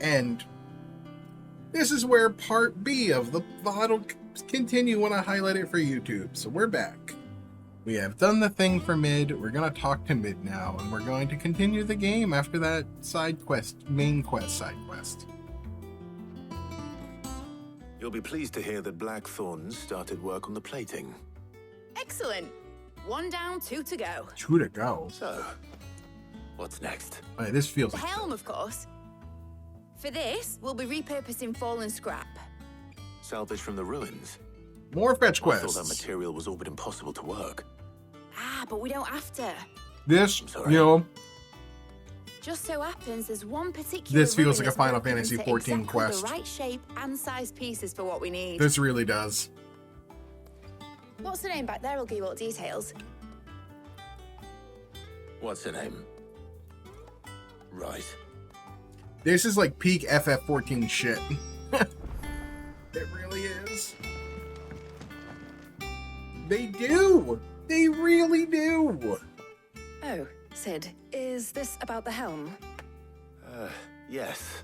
And this is where part B of the VOD will continue when I highlight it for YouTube. So we're back. We have done the thing for mid. We're going to talk to mid now, and we're going to continue the game after that side quest, main quest, side quest. You'll be pleased to hear that Blackthorn started work on the plating. Excellent. 1 down, 2 to go. 2 to go. So, what's next? All right, this feels The helm, of course. For this, we'll be repurposing fallen scrap. Salvage from the ruins. More fetch I thought quests. that material was all but impossible to work. Ah, but we don't have to. This, sorry. you know, Just so happens there's one particular this feels ruin like a that's Final broken Fantasy into XIV exactly quest. the right shape and size pieces for what we need. This really does. What's the name back there? I'll give you all the details. What's her name? Right. This is like peak FF14 shit. It really is. They do! They really do! Oh, Sid, is this about the helm? Yes.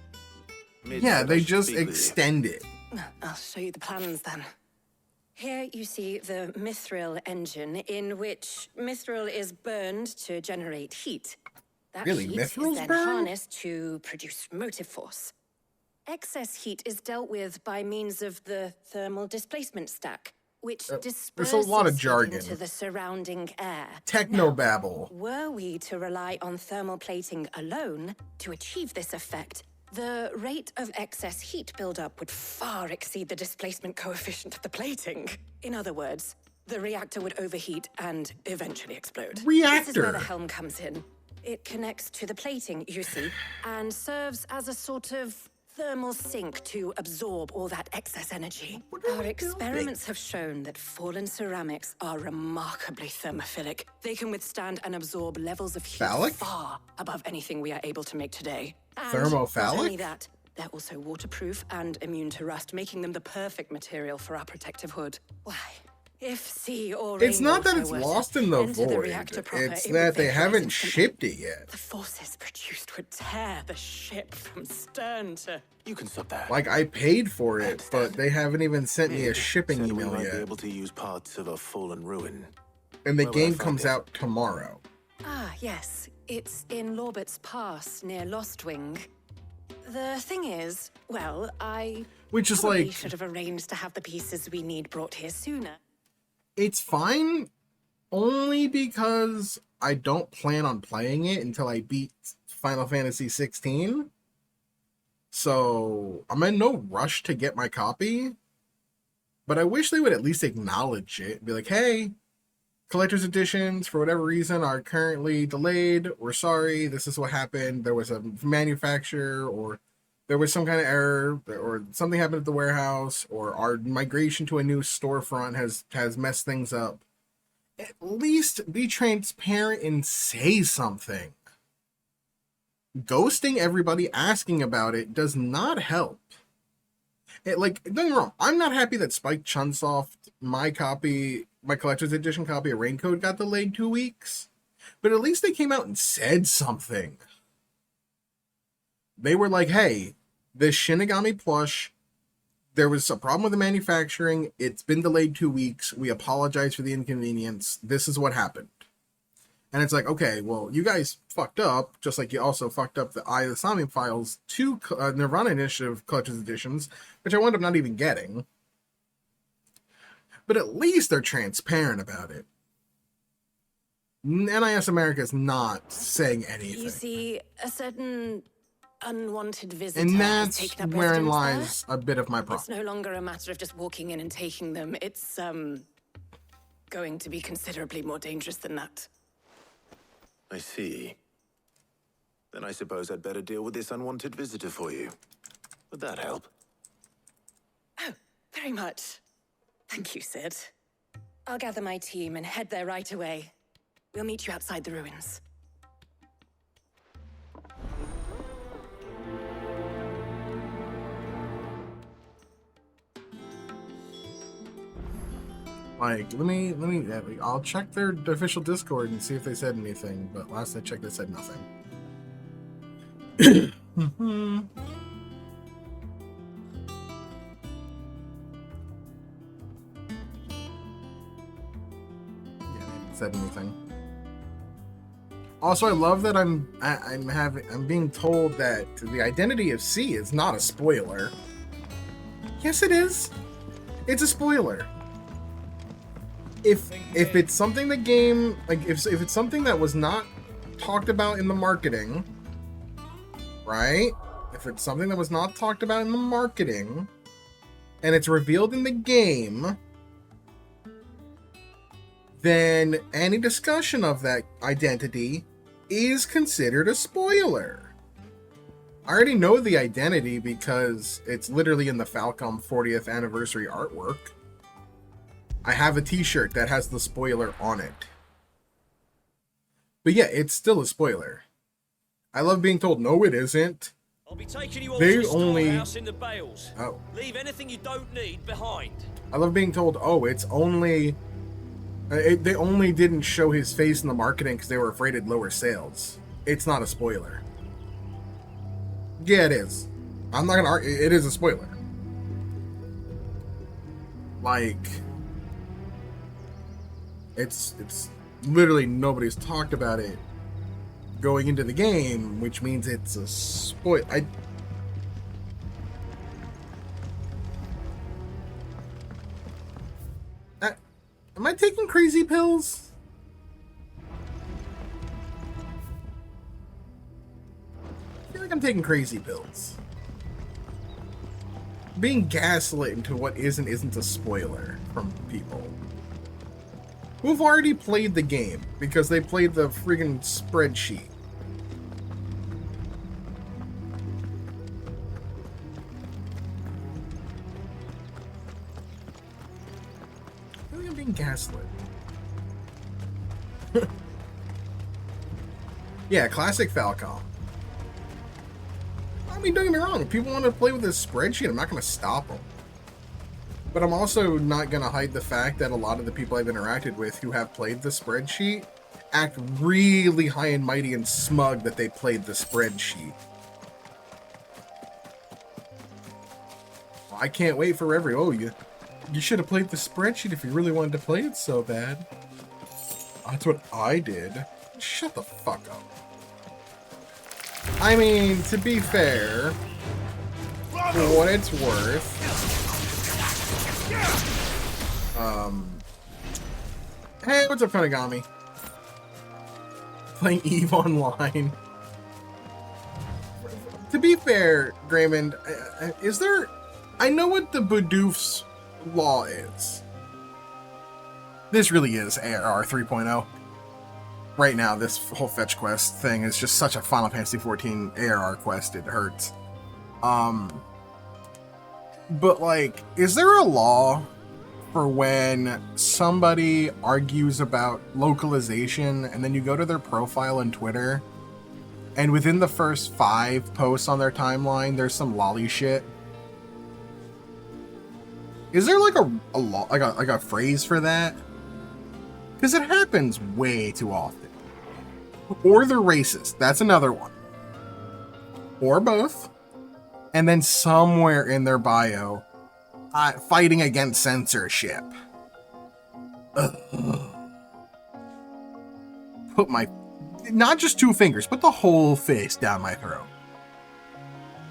Yeah, they just extend it. I'll show you the plans then. Here you see the mithril engine, in which mithril is burned to generate heat. That Really? heat Mithril's is then burned? harnessed to produce motive force. Excess heat is dealt with by means of the thermal displacement stack, which disperses there's a lot of heat jargon. into the surrounding air. Technobabble. Were we to rely on thermal plating alone to achieve this effect, the rate of excess heat buildup would far exceed the displacement coefficient of the plating. In other words, the reactor would overheat and eventually explode. This is where Reactor? the helm comes in. It connects to the plating, you see, and serves as a sort of thermal sink to absorb all that excess energy. Our experiments have shown that fallen ceramics are remarkably thermophilic. They can withstand and absorb levels of heat Phallic? far above anything we are able to make today. And Thermophalic? not only that, they're also waterproof and immune to rust, making them the perfect material for our protective hood. Why? If sea or It's not that rainwater it's were to lost in the enter void. reactor proper, It's it would that they vaporize haven't instantly. shipped it yet. The forces produced would tear the ship from stern to... You can stop that. Like, I paid for it, but they haven't even sent me a shipping Said we email might be yet. able to use parts of a fallen ruin. And the Where will I game find comes it? out tomorrow. Ah, yes. It's in Lorbert's Pass, near Lostwing. The thing is, well, I Which is probably like, should have arranged to have the pieces we need brought here sooner. it's fine only because I don't plan on playing it until I beat Final Fantasy 16. So I'm in no rush to get my copy. But I wish they would at least acknowledge it. Be like, hey, collector's editions, for whatever reason, are currently delayed. We're sorry. This is what happened. There was a manufacturer, or there was some kind of error, or something happened at the warehouse, or our migration to a new storefront has messed things up. At least be transparent and say something. Ghosting everybody asking about it does not help. Don't get me wrong, I'm not happy that Spike Chunsoft, my collector's edition copy of Raincoat got delayed 2 weeks. But at least they came out and said something. They were like, hey, this Shinigami plush, there was a problem with the manufacturing. It's been delayed 2 weeks. We apologize for the inconvenience. This is what happened. And it's like, okay, well, you guys fucked up, just like you also fucked up the Eye of the Sami files, 2 Nirvana Initiative collector's editions, which I wound up not even getting. But at least they're transparent about it. NIS America is not saying anything. You see, a certain unwanted visitor And has that's taken up wherein residence lies a bit of my there. It's problem. no longer a matter of just walking in and taking them. It's, going to be considerably more dangerous than that. I see. Then I suppose I'd better deal with this unwanted visitor for you. Would that help? Oh, very much. Thank you, Sid. I'll gather my team and head there right away. We'll meet you outside the ruins. Like, I'll check their official Discord and see if they said anything, but last I checked, they said nothing. said anything. Also, I love that I'm being told that the identity of C is not a spoiler. Yes, it is. It's a spoiler. If it's something the game, like if it's something that was not talked about in the marketing, right? If it's something that was not talked about in the marketing, and it's revealed in the game, then any discussion of that identity is considered a spoiler. I already know the identity because it's literally in the Falcom 40th anniversary artwork. I have a t-shirt that has the spoiler on it. But yeah, it's still a spoiler. I love being told, no, it isn't. I'll be taking you all They to the only- storehouse in the bales. Oh. Leave anything you don't need behind. I love being told, oh, it's only... they only didn't show his face in the marketing because they were afraid it'd lower sales. It's not a spoiler. Yeah, it is. I'm not gonna argue. It is a spoiler. Like... It's literally nobody's talked about it going into the game, which means it's a spoiler. Am I taking crazy pills? I feel like I'm taking crazy pills. Being gaslit into what isn't a spoiler from people who've already played the game because they played the friggin' spreadsheet. I feel like I'm being gaslit. Yeah, classic Falcom. I mean, don't get me wrong. If people want to play with this spreadsheet, I'm not going to stop them. But I'm also not going to hide the fact that a lot of the people I've interacted with who have played the spreadsheet act really high and mighty and smug that they played the spreadsheet. I can't wait for you should have played the spreadsheet if you really wanted to play it so bad. That's what I did. Shut the fuck up. I mean, to be fair, for what it's worth, hey, what's up, Funagami? Playing EVE Online. To be fair, Graymond, is there... I know what the Bidoof's law is. This really is ARR 3.0. Right now, this whole fetch quest thing is just such a Final Fantasy XIV ARR quest, it hurts. But, like, is there a law for when somebody argues about localization and then you go to their profile on Twitter and within the first 5 posts on their timeline there's some lolly shit? Is there like a law, like a phrase for that? Because it happens way too often. Or they're racist. That's another one. Or both. And then somewhere in their bio, fighting against censorship. Ugh. Put my... Not just 2 fingers, but the whole face down my throat.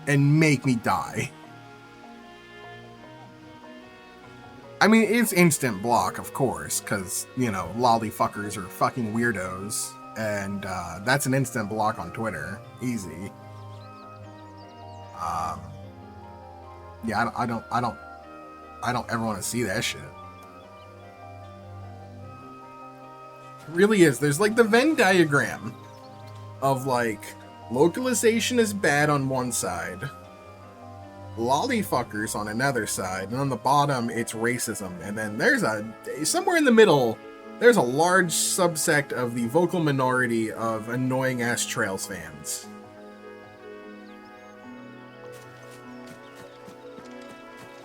And make me die. I mean, it's instant block, of course, because, you know, lolly fuckers are fucking weirdos. And that's an instant block on Twitter. Easy. Yeah, I don't ever want to see that shit. It really is. There's like the Venn diagram of like localization is bad on one side, lolly fuckers on another side, and on the bottom it's racism. And then there's somewhere in the middle, there's a large subsect of the vocal minority of annoying ass Trails fans.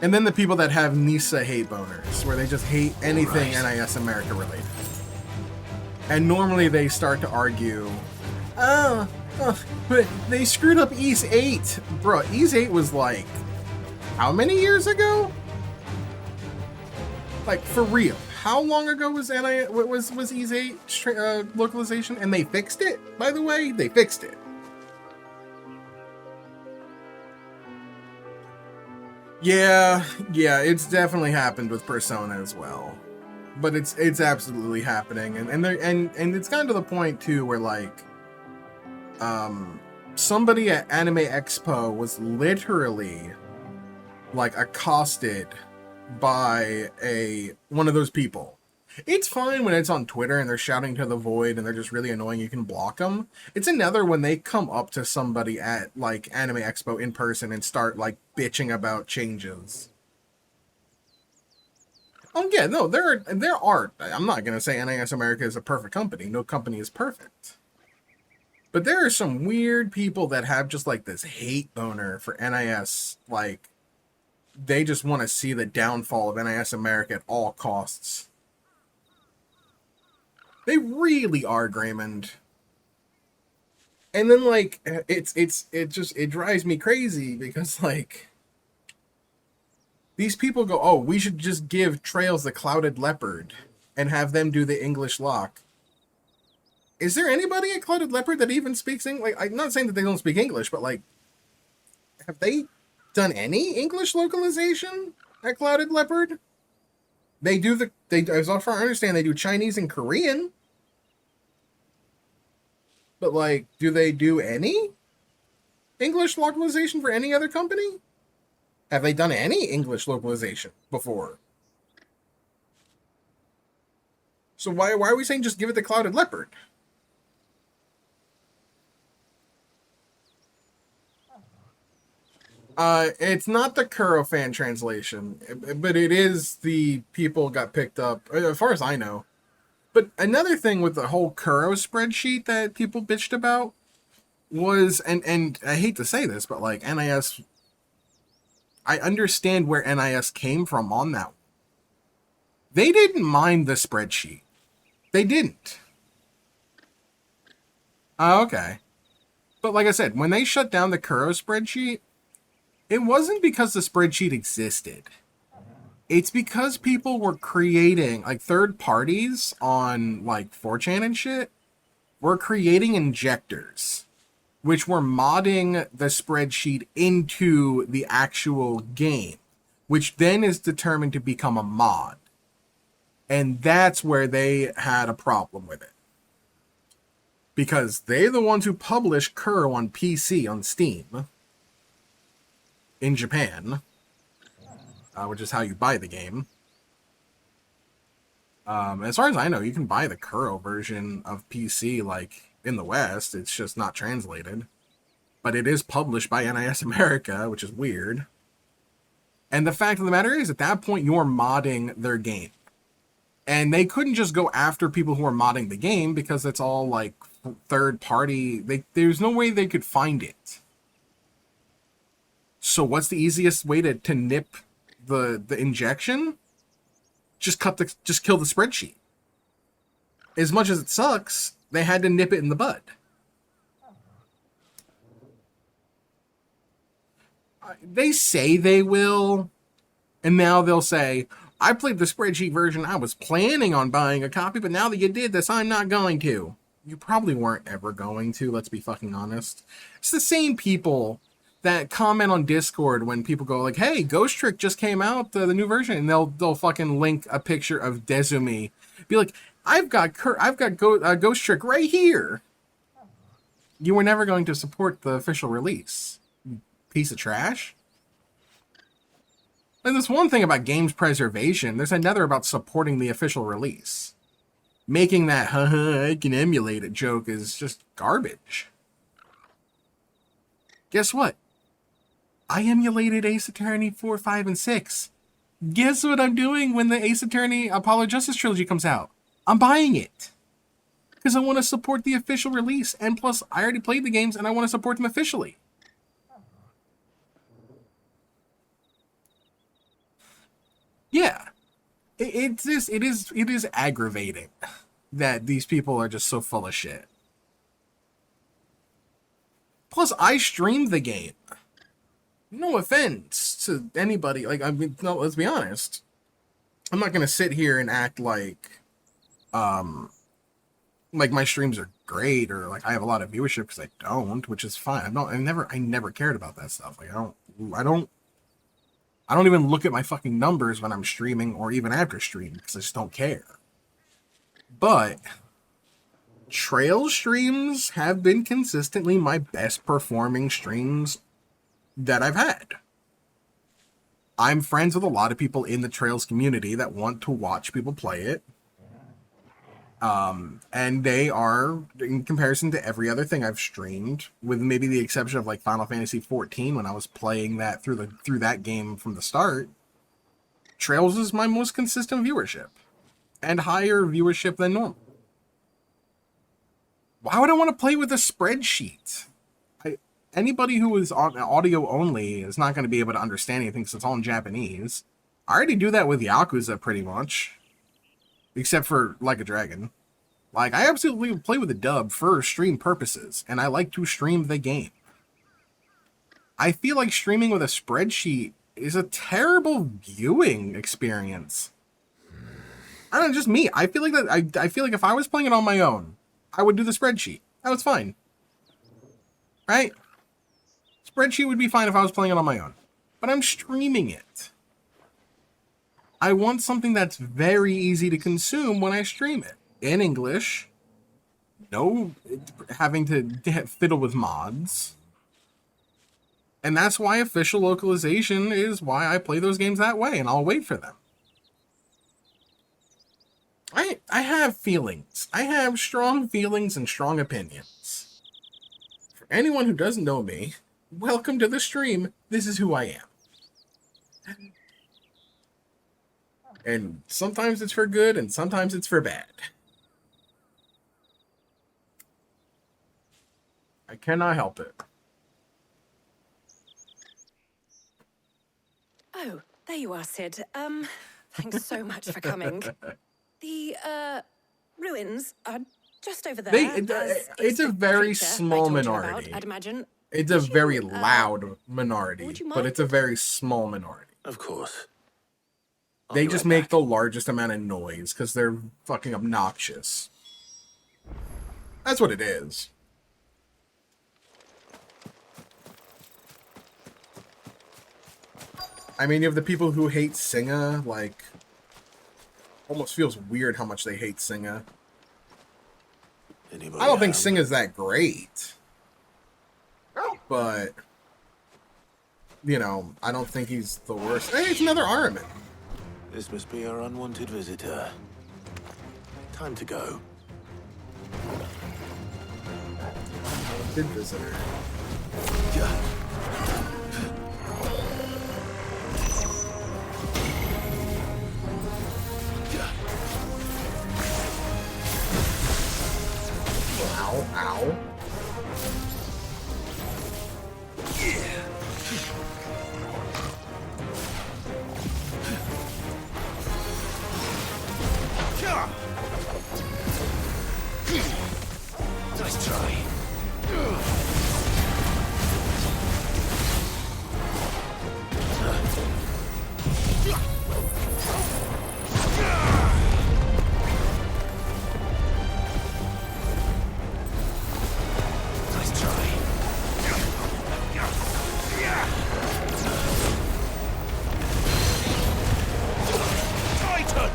And then the people that have Nisa hate boners, where they just hate anything NIS America related. And normally they start to argue, but they screwed up Ease 8. Bro, Ease 8 was like, how many years ago? Like, for real, how long ago was was Ease 8 localization, and they fixed it. By the way, they fixed it. Yeah, it's definitely happened with Persona as well, but it's absolutely happening, and it's gotten to the point too where like, somebody at Anime Expo was literally like accosted by one of those people. It's fine when it's on Twitter and they're shouting to the void and they're just really annoying, you can block them. It's another when they come up to somebody at like Anime Expo in person and start like bitching about changes. Oh yeah, no, there are, I'm not gonna say NIS America is a perfect company. No company is perfect. But there are some weird people that have just like this hate boner for NIS, like they just want to see the downfall of NIS America at all costs. They really are, Graymond. And then like it drives me crazy because like these people go, oh, we should just give Trails the Clouded Leopard and have them do the English lock. Is there anybody at Clouded Leopard that even speaks English? Like, I'm not saying that they don't speak English, but like, have they done any English localization at Clouded Leopard? They do as far as I understand, they do Chinese and Korean. But like, do they do any English localization for any other company? Have they done any English localization before? So why are we saying just give it to Clouded Leopard? It's not the Kuro fan translation, but it is the people got picked up, as far as I know. But another thing with the whole Kuro spreadsheet that people bitched about was, and I hate to say this, but like NIS, I understand where NIS came from on that. They didn't mind the spreadsheet. They didn't. Oh, okay. But like I said, when they shut down the Kuro spreadsheet, it wasn't because the spreadsheet existed. It's because people were creating, like third parties on like 4chan and shit, were creating injectors, which were modding the spreadsheet into the actual game, which then is determined to become a mod. And that's where they had a problem with it. Because they're the ones who publish Kuro on PC on Steam in Japan, which is how you buy the game. As far as I know, you can buy the Kuro version of PC, like, in the West. It's just not translated. But it is published by NIS America, which is weird. And the fact of the matter is, at that point, you're modding their game. And they couldn't just go after people who are modding the game, because it's all, like, third party. There's no way they could find it. So what's the easiest way to nip the injection? Just kill the spreadsheet. As much as it sucks, they had to nip it in the bud. They say they will, and now they'll say, I played the spreadsheet version, I was planning on buying a copy, but now that you did this, I'm not going to. You probably weren't ever going to, let's be fucking honest. It's the same people that comment on Discord when people go like, hey, Ghost Trick just came out, the new version, and they'll fucking link a picture of Dezumi. Be like, I've got Ghost Trick right here. You were never going to support the official release, you piece of trash. And there's one thing about games preservation, there's another about supporting the official release. Making that, haha, I can emulate it joke is just garbage. Guess what? I emulated Ace Attorney 4, 5, and 6. Guess what I'm doing when the Ace Attorney Apollo Justice Trilogy comes out? I'm buying it. Because I want to support the official release. And plus, I already played the games and I want to support them officially. Yeah. It is aggravating that these people are just so full of shit. Plus, I streamed the game. No offense to anybody. Like, I mean, no, let's be honest. I'm not gonna sit here and act like my streams are great or like I have a lot of viewership, because I don't, which is fine. I never cared about that stuff. Like I don't even look at my fucking numbers when I'm streaming or even after stream, because I just don't care. But trail streams have been consistently my best performing streams that I've had. I'm friends with a lot of people in the Trails community that want to watch people play it. And they are, in comparison to every other thing I've streamed, with maybe the exception of like Final Fantasy 14 when I was playing that through that game from the start, Trails is my most consistent viewership and higher viewership than normal. Why would I want to play with a spreadsheet? Anybody who is on audio only is not going to be able to understand anything because it's all in Japanese. I already do that with Yakuza pretty much. Except for Like a Dragon. Like, I absolutely play with a dub for stream purposes, and I like to stream the game. I feel like streaming with a spreadsheet is a terrible viewing experience. I don't know, just me. I feel like that. I feel like if I was playing it on my own, I would do the spreadsheet. That was fine. Right? Spreadsheet would be fine if I was playing it on my own. But I'm streaming it. I want something that's very easy to consume when I stream it. In English. No having to fiddle with mods. And that's why official localization is why I play those games that way, and I'll wait for them. I have feelings. I have strong feelings and strong opinions. For anyone who doesn't know me, welcome to the stream. This is who I am. And sometimes it's for good, and sometimes it's for bad. I cannot help it. Oh, there you are, Sid. Thanks so much for coming. The, ruins are just over there. It's a very small minority. I'd imagine. It's a very loud minority, would you but mind? it's a very small minority. Of course. I'll They be just right make back. the largest amount of noise because they're fucking obnoxious. That's what it is. I mean, you have the people who hate Singa, like, almost feels weird how much they hate Singa. Anybody I don't think home? Singa's that great. But, you know, I don't think he's the worst. Hey, it's another Araman. This must be our unwanted visitor. Time to go. Good visitor. Ow, ow. Nice try. Nice try. Titan!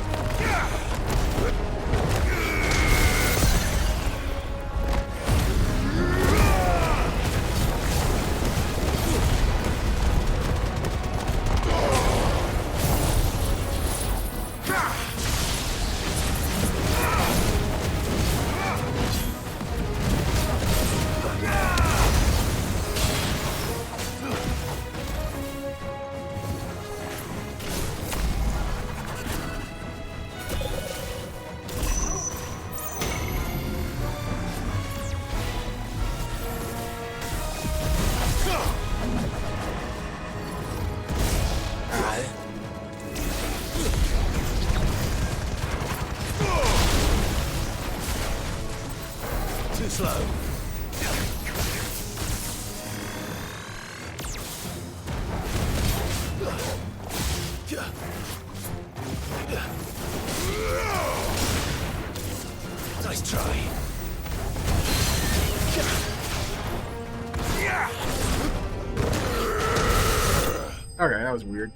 Okay, that was weird.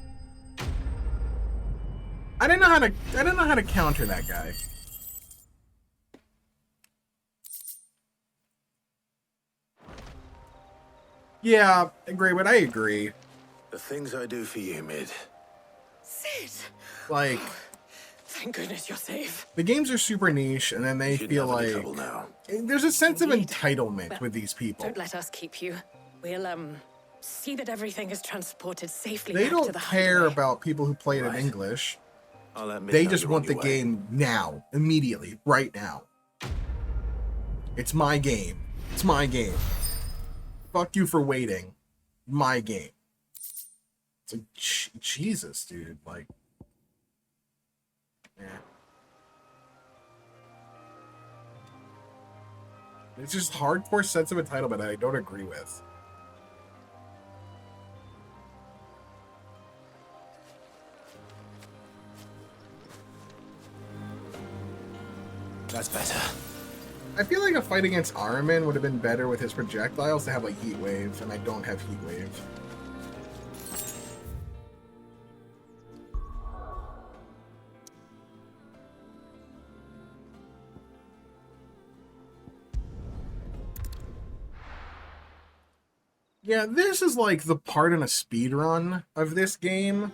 I didn't know how to counter that guy. Yeah, great, but I agree. The things I do for you, Mid. Sid! Like, Thank goodness you're safe. the games are super niche, and then they Shouldn't feel have any like trouble now. there's a sense of Indeed. entitlement Well, with these people. Don't let us keep you. We'll, see that everything is transported safely They back to don't the care hideaway. about people who play it in Right. English. I'll let Mid They know just you're want on the your way. game now, immediately, right now. It's my game. It's my game. Fuck you for waiting. My game. It's like, Jesus, dude. Like, yeah. It's just hardcore sense of entitlement that I don't agree with. That's better. I feel like a fight against Armin would have been better with his projectiles to have like heat wave, and I don't have heat wave. Yeah, this is like the part in a speed run of this game.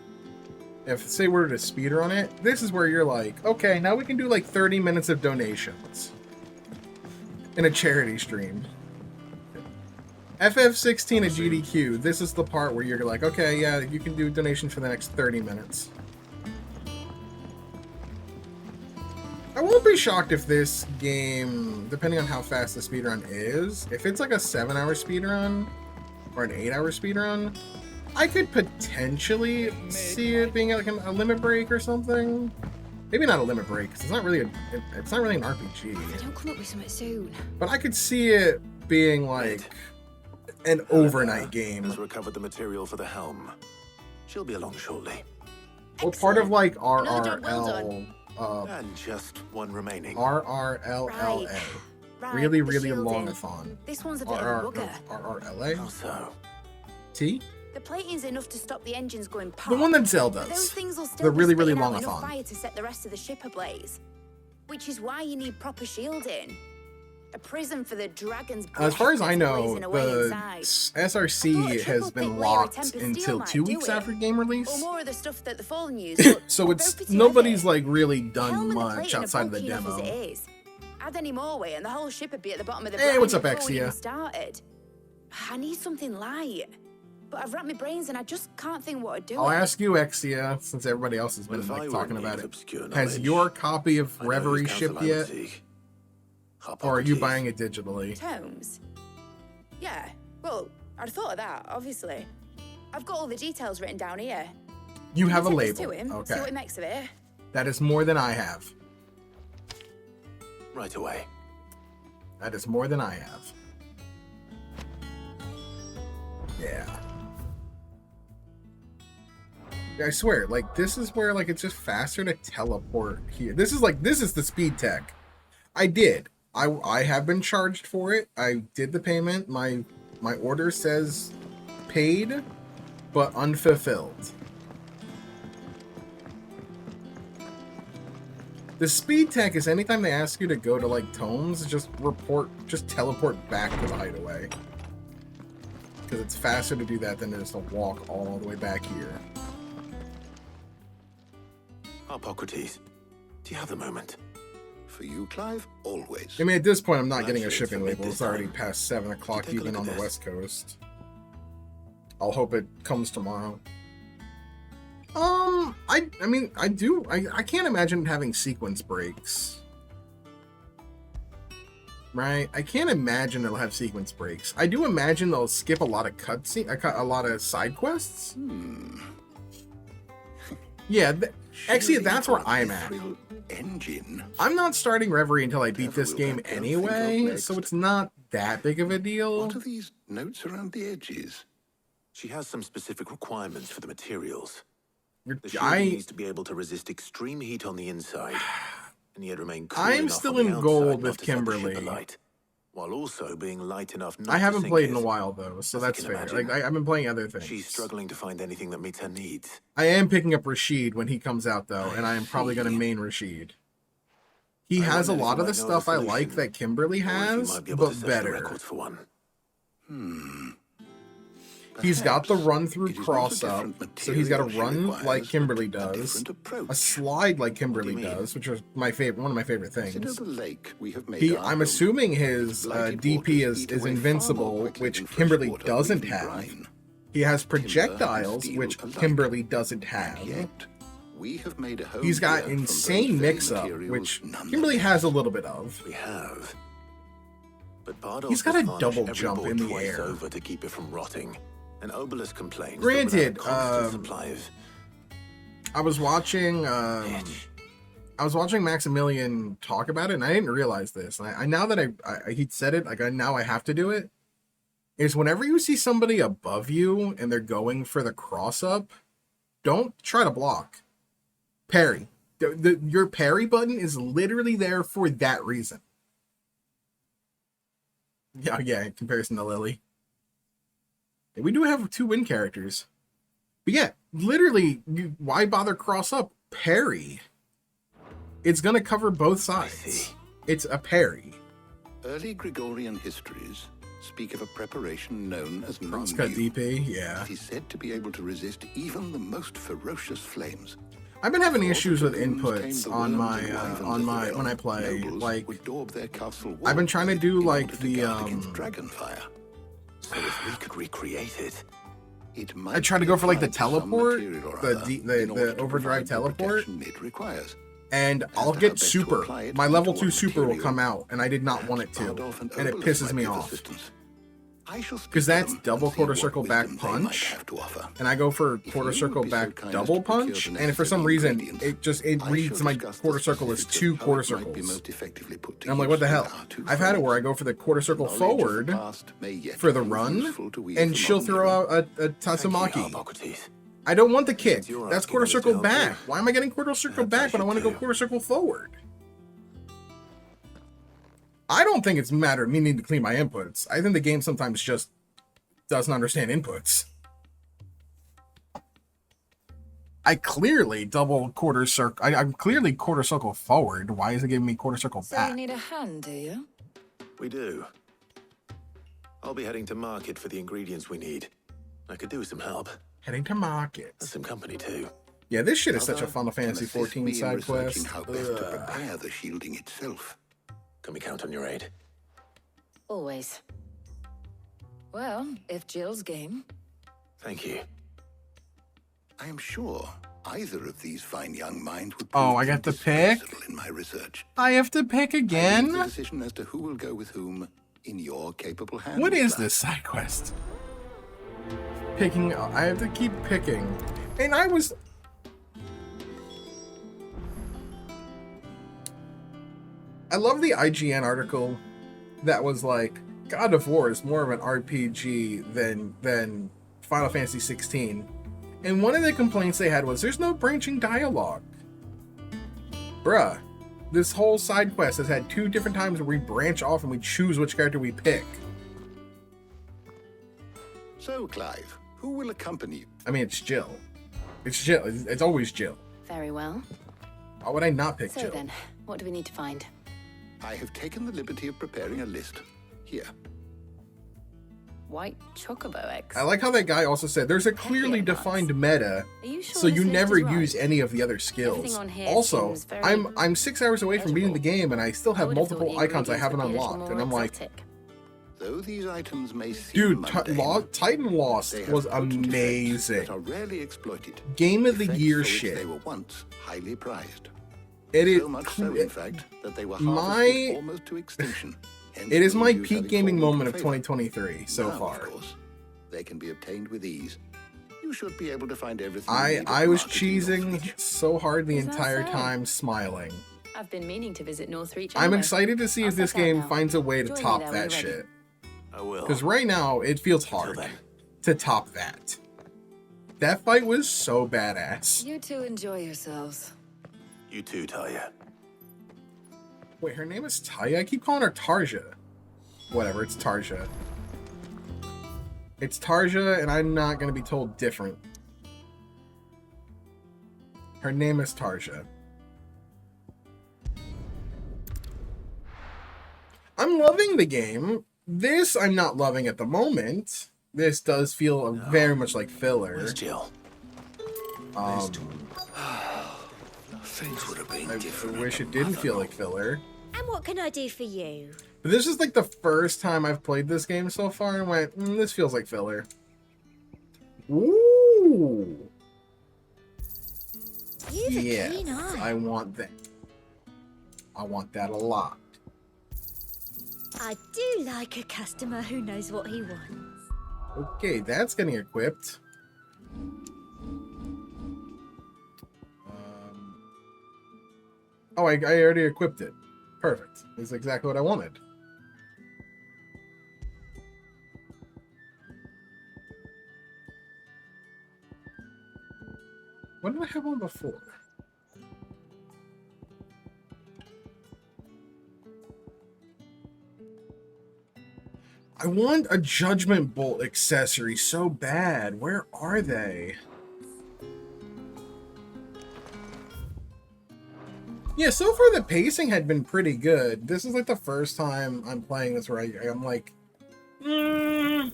If say we were to speed run it, this is where you're like, okay, now we can do like 30 minutes of donations in a charity stream. FF16 at GDQ, this is the part where you're like, okay, yeah, you can do donations for the next 30 minutes. I won't be shocked if this game, depending on how fast the speedrun is, if it's like a 7-hour speedrun or an 8-hour speedrun, I could potentially see it being like a limit break or something. Maybe not a limit break, because it's not really an RPG. Don't come up with something soon. But I could see it being like an overnight game. Has recovered the material for the helm. She'll be along shortly. Or part of like Another job well RRL, And just one remaining. RRLLA. Right, Really, the really shielding. long-a-thon. This one's a bit of a bugger. RRLA? How so? T? The plating's enough to stop the engines going pop. The one that Zell But those does. things will The still really, be really spitting out enough long-a-thon. fire to set the rest of the ship ablaze. Which is why you need proper shielding. A prison for the dragon's As far as breath I that's know, blazing away the inside. I thought SRC a has triple been thick layer of locked tempered until steel might 2 do weeks it. after game Or release. more of the stuff that the Fallen use. But So they're it's both pretty nobody's heavy. like really The done helm and the much plating are outside of the bulky enough demo. as it is. Add any more weight and the whole ship would be at the bottom of the Hey, brine what's up, before we Exia? even started. I need something light. But I've wrapped my brains and I just can't think what to do. I'll ask you, Exia, since everybody else has Well, been if I like were talking in about need it. of obscure Has knowledge, your copy of I know Reverie whose counsel shipped I would yet? seek. Or are you Hippocrates. buying it digitally? Tomes? Yeah, well, I'd thought of that, obviously. I've got all the details written down here. You have a Take this label. to him, see what Okay. he makes of it. That is more than I have. Right away. That is more than I have. Yeah. Yeah, I swear, like, this is where, like, it's just faster to teleport here. This is the speed tech. I did. I have been charged for it. I did the payment. My order says paid, but unfulfilled. The speed tech is anytime they ask you to go to, like, Tomes, just teleport back to the hideaway. Because it's faster to do that than it is to walk all the way back here. Hippocrates, do you have the moment? For you, Clive, always. I mean, at this point, I'm not Well, getting a actually, shipping it's label. this It's already time. past 7 o'clock, Take a even look on at the this. West Coast. I'll hope it comes tomorrow. I mean, I can't imagine having sequence breaks. Right? I can't imagine it'll have sequence breaks. I do imagine they'll skip a lot of a lot of side quests. Yeah, actually, that's where I'm at. Mithril engine. I'm not starting Reverie until I beat Whatever this we'll game have to think of anyway, next. so it's not that big of a deal. What are these notes around the edges? She has some specific requirements for the materials. The shielding I needs to be able to resist extreme heat on the inside, and yet remain cool I'm enough still on the in outside gold not with to set the ship Kimberly. alight. while also being light enough not I haven't to played in sink a it. while though, so As you that's can fair. imagine, Like I've been playing other things. She's struggling to find anything that meets her needs. I am picking up Rashid when he comes out though, and I am probably going to see. main Rashid. He I has a wondered if lot you of the might know of a stuff I like solution, that Kimberly or if you has, might be able to but search the better. records for one. He's got the Perhaps run through it is not a cross up, different so he's got a material she run requires, like Kimberly but a does, different approach. a slide like What do Kimberly you mean? does, which is my favorite, one of my favorite Consider things. the lake we have made He, our I'm home. assuming Its his blighted DP waters is eat away far more invincible, quickly which than fresh Kimberly water or doesn't even have. brine. He has Timber and projectiles, steel which alike. Kimberly doesn't And have. yet, we have made a home He's got here from those insane very mix-up, materials which none Kimberly else. has a little bit of. We have. But Bardos He's got has a varnished double every jump board in the twice air. over to keep it from rotting. And Obelisk complains Granted, that without a constant supply of I was watching pitch, Maximilian talk about it, and I didn't realize this. And I now that he said it, like now I have to do it. Is whenever you see somebody above you and they're going for the cross up, don't try to block. Parry. Your parry button is literally there for that reason. Yeah, in comparison to Lily. And we do have 2 win characters. But yeah, literally, why bother cross up? Parry. It's going to cover both sides. see. It's a parry. Early Gregorian histories speak of a preparation known as Crosscut Moondew. DP, yeah. It is said to be able to resist even the most ferocious flames. I've been having Before issues the with dragoons inputs tamed the on worms my and wyverns on of my the realm, when I play. nobles Like would daub their castle I've been walls trying to do in like order to the guard against dragon fire. So if we could recreate it, It might I try to be go for like the applied to some teleport, material or the other D- in order the to overdrive provide the teleport, protection it requires. and I'll to how get best to super. apply it My and level to 2 what super will material. come out, and I did not want it Perhaps to, Bardolph and it Obelisk pisses might me be of off. assistance. I shall speak 'Cause to that's them double and see quarter what circle back wisdom they might punch. have to offer. And I go for If quarter you circle would be so back kind as double to procure punch, the and for some necessary reason ingredients, it I reads shall my discuss the quarter circle as specifics 2 of how quarter it might be circles. most effectively put to And I'm like, what the use hell? with our two I've had it where I friends. go for the quarter circle Knowledge of the forward past may yet for the prove run, useful to weave and the she'll modern throw era. out a thank you, Tatsumaki. Hippocrates. I don't want the kick. Since you're That's asking quarter me to circle help back. you, Why am I getting quarter circle perhaps back when I I want to should go too. quarter circle forward? I don't think it's a matter of me needing to clean my inputs. I think the game sometimes just doesn't understand inputs. I clearly double quarter circle. I'm clearly quarter circle forward. Why is it giving me quarter circle So you back? need a hand, do you? We do. I'll be heading to market for the ingredients we need. I could do with some help. Heading to market. And some company too. Yeah, this shit is such a Other Final can Fantasy assist 14 me in side researching quest. how best to prepare the shielding itself. Can we count on your aid? Always. Well, if Jill's game. Thank you. I am sure either of these fine young minds would Oh, prove I got to pick? indispensable in my research. I have to pick I leave the again? decision as to who will go with whom in your capable hands. What is lad. this side quest? Picking. I have to keep picking. And I was. I love the IGN article that was like, God of War is more of an RPG than Final Fantasy 16. And one of the complaints they had was there's no branching dialogue. Bruh, this whole side quest has had 2 different times where we branch off and we choose which character we pick. So, Clive, who will accompany you? I mean, it's Jill. It's Jill. It's always Jill. Very well. Why would I not pick So Jill? then, what do we need to find? I have taken the liberty of preparing a list. Here. White chocobo eggs. I like how that guy also said there's a clearly Heavier nuts. defined meta, Are you sure so this you list never is right? use any of the other skills. Everything on here Also, seems very I'm 6 hours away from beating the edible. game, and I still I have would have thought multiple the icons I ingredients haven't would be a little unlocked, more and I'm like, exotic. Though these items may seem dude, mundane, Titan Lost they have was potent effects amazing. that are rarely exploited. Game of the Effects year for which shit. They were once highly prized. It is So much so, in fact, that they were my- harvested almost to extinction. Hence it is the my use peak having gaming fallen moment of into favor. 2023 so Now, far. Of course, they can be obtained with ease. You should be able to find everything. you need at I was market in your cheesing fridge. so hard the Is that entire so? time, smiling. I've been meaning to visit Northreach. I'm anyway. excited to see I'll if this set out game now. finds a way to Join me top there when that you're ready. shit. I will. Because right now, it feels hard then. to top that. That fight was so badass. You two enjoy yourselves. You too, Talia. Wait, her name is Taya? I keep calling her Tarja. Whatever, it's Tarja. It's Tarja, and I'm not going to be told different. Her name is Tarja. I'm loving the game. This I'm not loving at the moment. This does feel very much like filler. Where's Jill? Things would have been I different. wish it didn't feel like filler. And what can I do for you? But this is like the first time I've played this game so far and went, this feels like filler. Ooh. You've a Yes, keen eye. I want that. I want that a lot. I do like a customer who knows what he wants. Okay, that's getting equipped. Oh, I already equipped it. Perfect. It's exactly what I wanted. What did I have on before? I want a Judgment Bolt accessory so bad. Where are they? Yeah, so far the pacing had been pretty good. This is like the first time I'm playing this where I'm like, kind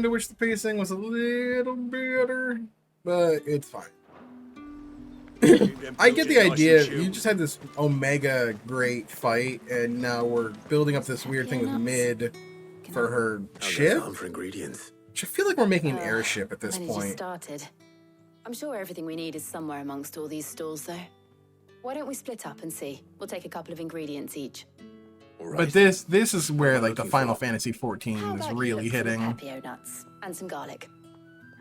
of wish the pacing was a little better, but it's fine. I get the idea. You just had this Omega great fight, and now we're building up this weird thing with Mid for her ship. For ingredients. Which I feel like we're making an airship at this When it just point. started. I'm sure everything we need is somewhere amongst all these stalls, though. Why don't we split up and see? We'll take a couple of ingredients each. All right. But this is where like the looking Final for- Fantasy 14 How is about you really look for the hitting. Pepio nuts and some garlic.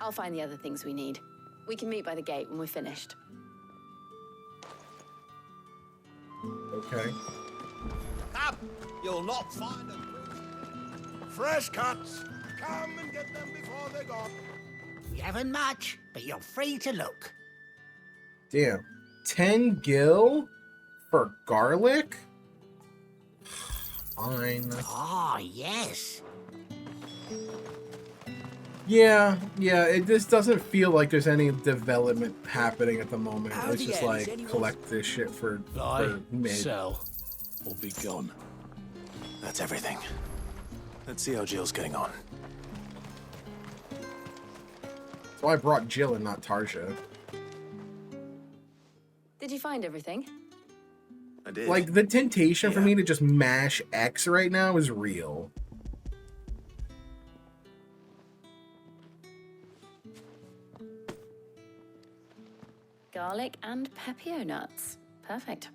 I'll find the other things we need. We can meet by the gate when we're finished. Okay. Up! You'll not find them. Fresh cuts. Come and get them before they're gone. We haven't much, but you're free to look. Damn. 10 gil for garlic? Fine. Ah, yes. Yeah, it just doesn't feel like there's any development happening at the moment. How It's the just hell like is anyone- collect this shit for mid. sell, or be gone. That's everything. Let's see how Jill's getting on. So I brought Jill and not Tarja. Did you find everything? I did. Like the temptation for Yeah. me to just mash X right now is real. Garlic and Pepio nuts. Perfect.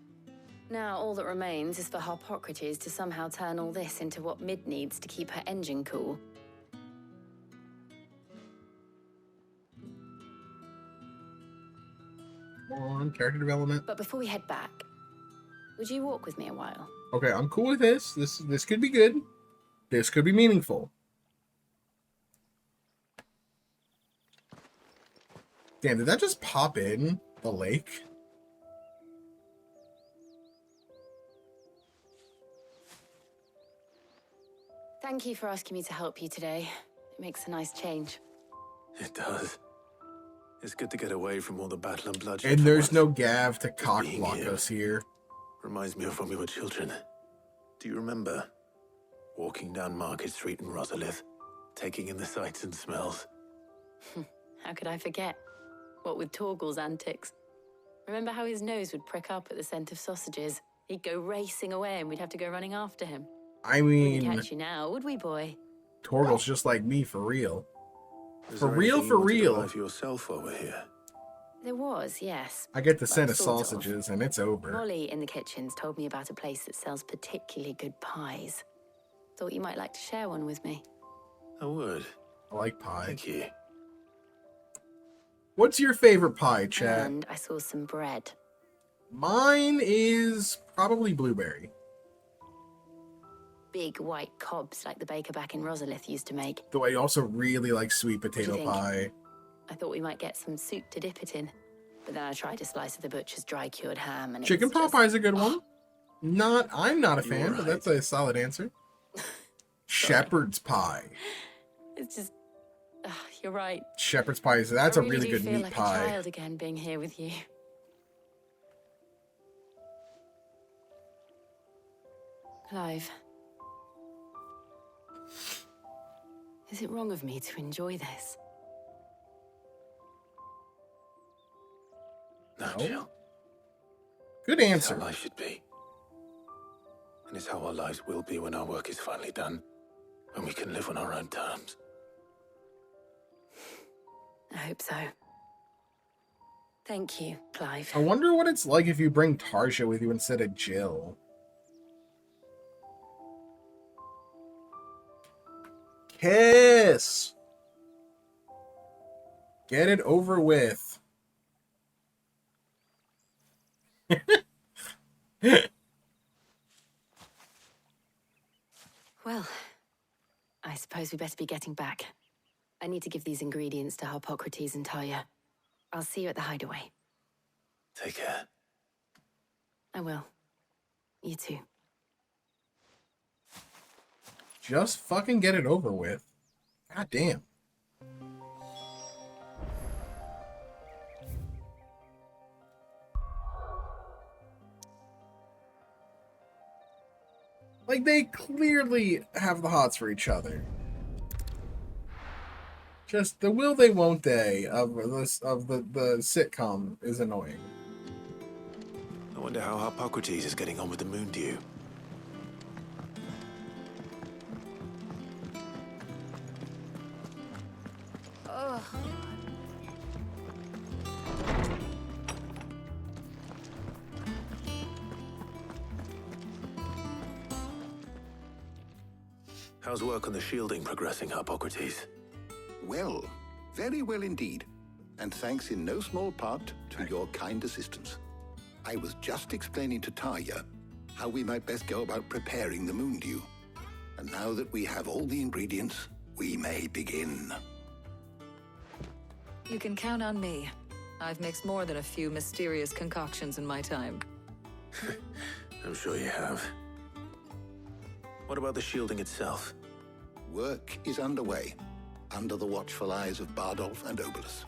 Now all that remains is for Harpocrates to somehow turn all this into what Mid needs to keep her engine cool. Come on, character development. But before we head back, would you walk with me a while? Okay, I'm cool with this. This could be good. This could be meaningful. Damn, did that just pop in the lake? Thank you for asking me to help you today. It makes a nice change. It does. It's good to get away from all the battle and bloodshed. And for there's once. no Gav to cock being block here. us here. Reminds me of when we were children. Do you remember? Walking down Market Street in Rosalith, taking in the sights and smells. How could I forget? What with Torgal's antics. Remember how his nose would prick up at the scent of sausages? He'd go racing away and we'd have to go running after him. I Wouldn't mean, catch you now, would we, boy? Torgal's just like me for real. Is For there real, anything for you wanted to real. buy for yourself while we're here? There was, yes. I get the scent of Sort of. sausages and it's over. Molly in the kitchens told me about a place that sells particularly good pies. Thought you might like to share one with me. I would. I like pie. Thank you. What's your favorite pie, chat? And I saw some bread. Mine is probably blueberry. Big white cobs like the baker back in Rosalith used to make. Though I also really like sweet potato think? pie. I thought we might get some soup to dip it in. But then I tried a slice of the butcher's dry-cured ham and Chicken it's pot just... pie is a good one. I'm not a You fan, were but that's a solid answer. shepherd's pie. It's just... you're right. Shepherd's pie is that's I a really do good feel meat like pie. a child again being here with you. Clive. Is it wrong of me to enjoy this? No, No. Jill. Good It's answer. how life should be. And it's how our lives will be when our work is finally done. When we can live on our own terms. I hope so. Thank you, Clive. I wonder what it's like if you bring Tarsha with you instead of Jill. Kiss! Get it over with. Well, I suppose we better be getting back. I need to give these ingredients to Harpocrates and Talia. I'll see you at the hideaway. Take care. I will. You too. Just fucking get it over with. God damn. Like, they clearly have the hots for each other. Just the will they won't they of the sitcom is annoying. I wonder how Harpocrates is getting on with the moon dew. How's work on the shielding progressing, Harpocrates? Well, very well indeed. And thanks in no small part to your kind assistance. I was just explaining to Talia how we might best go about preparing the moon dew. And now that we have all the ingredients, we may begin. You can count on me. I've mixed more than a few mysterious concoctions in my time. I'm sure you have. What about the shielding itself? Work is underway, under the watchful eyes of Bardolph and Obolus.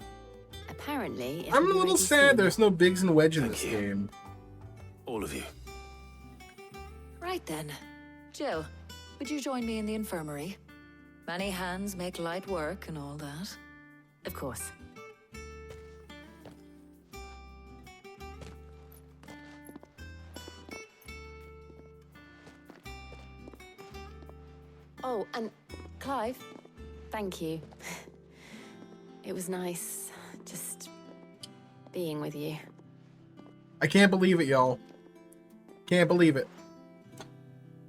Apparently, I'm a little sad there's no Biggs and Wedge in this game. All of you. Right then. Jill, would you join me in the infirmary? Many hands make light work and all that. Of course. Oh, and Clive, thank you. It was nice just being with you. I can't believe it, y'all. Can't believe it.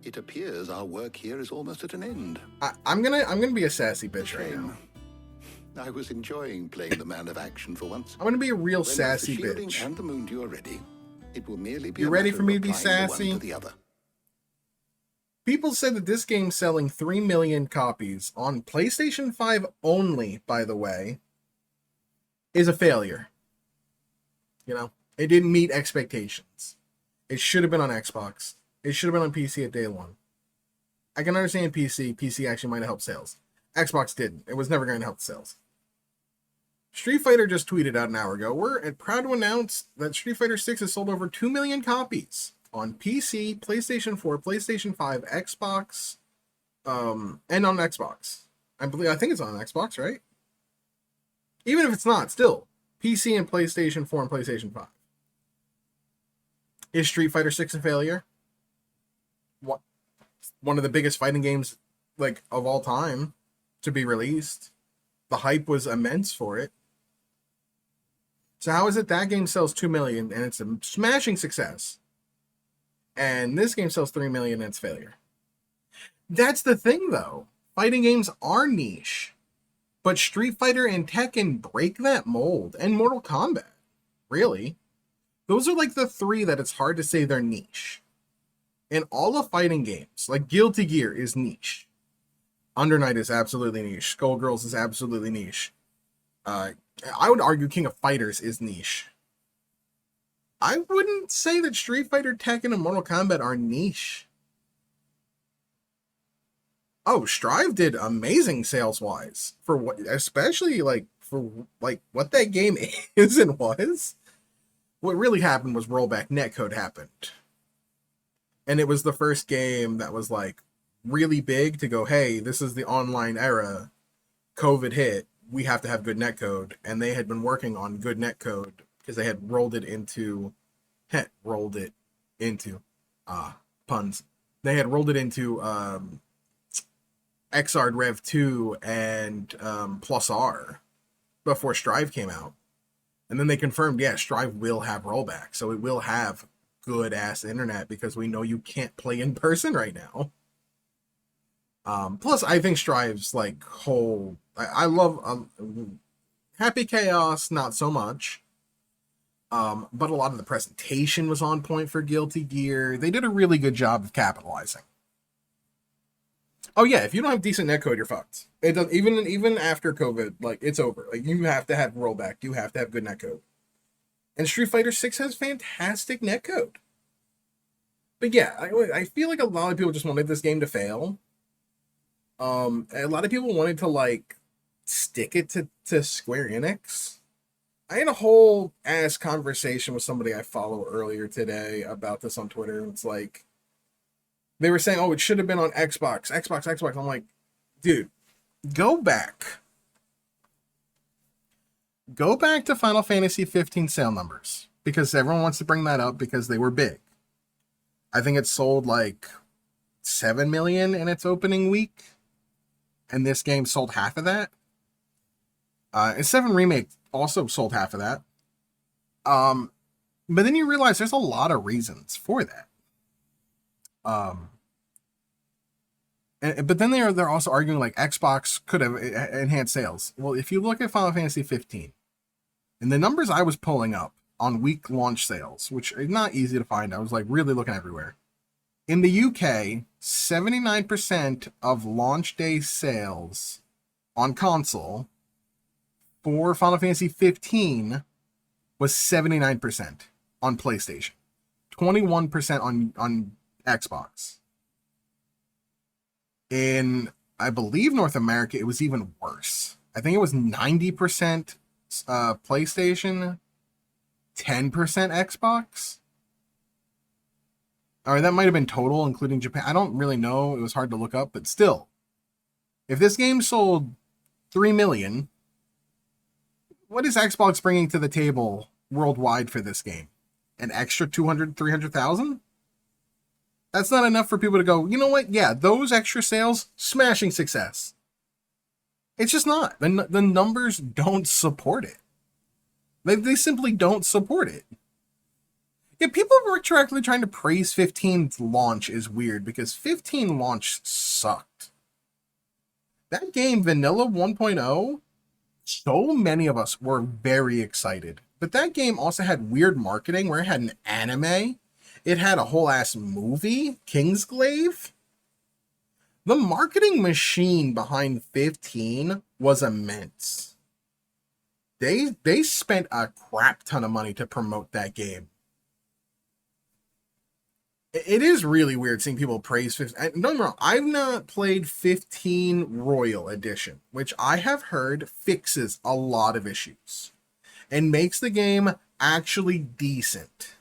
It appears our work here is almost at an end. I'm gonna be a sassy bitch right now. I was enjoying playing the man of action for once. I'm gonna be a real When sassy the shielding bitch. and the moon dew are ready, it will merely be You a ready matter for me of to be applying the sassy? one to the other. People said that this game's selling 3 million copies on PlayStation 5 only, by the way, is a failure. You know, it didn't meet expectations. It should have been on Xbox. It should have been on PC at day one. I can understand PC. PC actually might have helped sales. Xbox didn't. It was never going to help sales. Street Fighter just tweeted out an hour ago, we're proud to announce that Street Fighter 6 has sold over 2 million copies on PC, PlayStation 4, PlayStation 5, Xbox, and on Xbox. I think it's on Xbox, right? Even if it's not, still, PC and PlayStation 4 and PlayStation 5. Is Street Fighter 6 a failure? What? One of the biggest fighting games, like, of all time to be released. The hype was immense for it. So how is it that game sells 2 million and it's a smashing success, and this game sells 3 million and it's failure? That's the thing, though. Fighting games are niche. But Street Fighter and Tekken break that mold. And Mortal Kombat. Really. Those are like the three that it's hard to say they're niche. In all of fighting games, like Guilty Gear is niche. Under Night is absolutely niche. Skullgirls is absolutely niche. I would argue King of Fighters is niche. I wouldn't say that Street Fighter, Tekken, and Mortal Kombat are niche. Oh, Strive did amazing sales wise for what, especially like for like what that game is and was. What really happened was rollback netcode happened, and it was the first game that was like really big to go, hey, this is the online era. COVID hit. We have to have good netcode, and they had been working on good netcode because they had rolled it into puns. They had rolled it into Xrd Rev 2 and Plus R before Strive came out. And then they confirmed, yeah, Strive will have rollback. So it will have good ass internet because we know you can't play in person right now. Plus, I think Strive's like whole. I love Happy Chaos, not so much. But a lot of the presentation was on point for Guilty Gear. They did a really good job of capitalizing. Oh yeah, if you don't have decent netcode, you're fucked. It does even after COVID, like it's over. Like you have to have rollback. You have to have good netcode. And Street Fighter 6 has fantastic netcode. But yeah, I feel like a lot of people just wanted this game to fail. A lot of people wanted to like stick it to Square Enix. I had a whole ass conversation with somebody I follow earlier today about this on Twitter. And it's like, they were saying, oh, it should have been on Xbox. I'm like, dude, go back. Go back to Final Fantasy 15 sale numbers. Because everyone wants to bring that up because they were big. I think it sold like 7 million in its opening week. And this game sold half of that. And 7 Remake also sold half of that. But then you realize there's a lot of reasons for that. But then they're also arguing like Xbox could have enhanced sales. Well, if you look at Final Fantasy 15, and the numbers I was pulling up on week launch sales, which is not easy to find, I was like really looking everywhere. In the UK, 79% of launch day sales on console for Final Fantasy 15 was 79% on PlayStation, 21% on Xbox. In, I believe, North America, it was even worse. I think it was 90% PlayStation, 10% Xbox. Or that might have been total, including Japan. I don't really know. It was hard to look up, but still. If this game sold 3 million, what is Xbox bringing to the table worldwide for this game? An extra 200, 300,000? That's not enough for people to go, you know what? Yeah, those extra sales, smashing success. It's just not. The numbers don't support it. They simply don't support it. Yeah, people were directly trying to praise 15's launch is weird because 15 launch sucked. That game, Vanilla 1.0, so many of us were very excited. But that game also had weird marketing where it had an anime. It had a whole ass movie, Kingsglaive. The marketing machine behind 15 was immense. They spent a crap ton of money to promote that game. It is really weird seeing people praise 15. Don't get me wrong, I've not played 15 Royal Edition, which I have heard fixes a lot of issues and makes the game actually decent.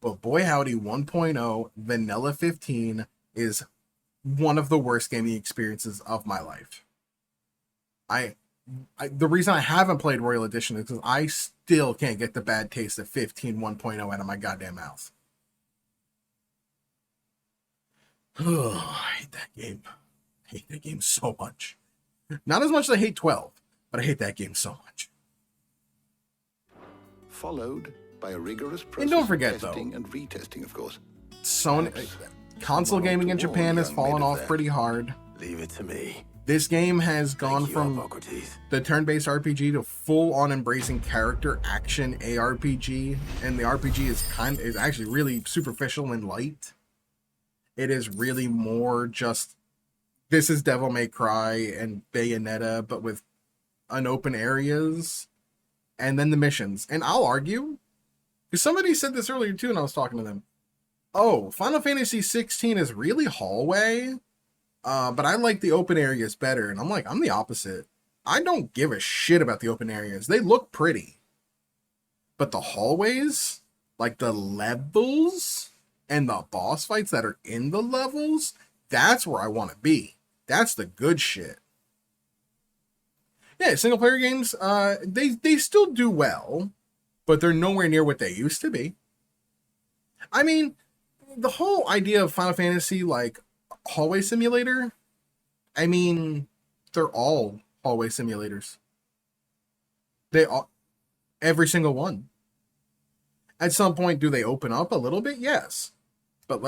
But boy howdy, 1.0 Vanilla 15 is one of the worst gaming experiences of my life. The reason I haven't played Royal Edition is because I still can't get the bad taste of 15 1.0 out of my goddamn mouth. Oh, I hate that game. I hate that game so much. Not as much as I hate 12, but I hate that game so much. Followed by a rigorous process And don't forget, of testing though, and retesting, of course. Sony console gaming in Japan has fallen off pretty hard. Leave it to me. This game has gone Thank you, from Hippocrates. the turn-based RPG to full-on embracing character action ARPG, and the RPG is actually really superficial and light. It is really more just, this is Devil May Cry and Bayonetta, but with unopen areas, and then the missions. And I'll argue, because somebody said this earlier too, and I was talking to them. Oh, Final Fantasy 16 is really hallway, But I like the open areas better, and I'm the opposite. I don't give a shit about the open areas. They look pretty. But the hallways, like the levels and the boss fights that are in the levels, that's where I want to be. That's the good shit. Yeah, single player games, they still do well, but they're nowhere near what they used to be. I mean, the whole idea of Final Fantasy, like hallway simulator, I mean, they're all hallway simulators. They all, every single one. At some point, do they open up a little bit? Yes, but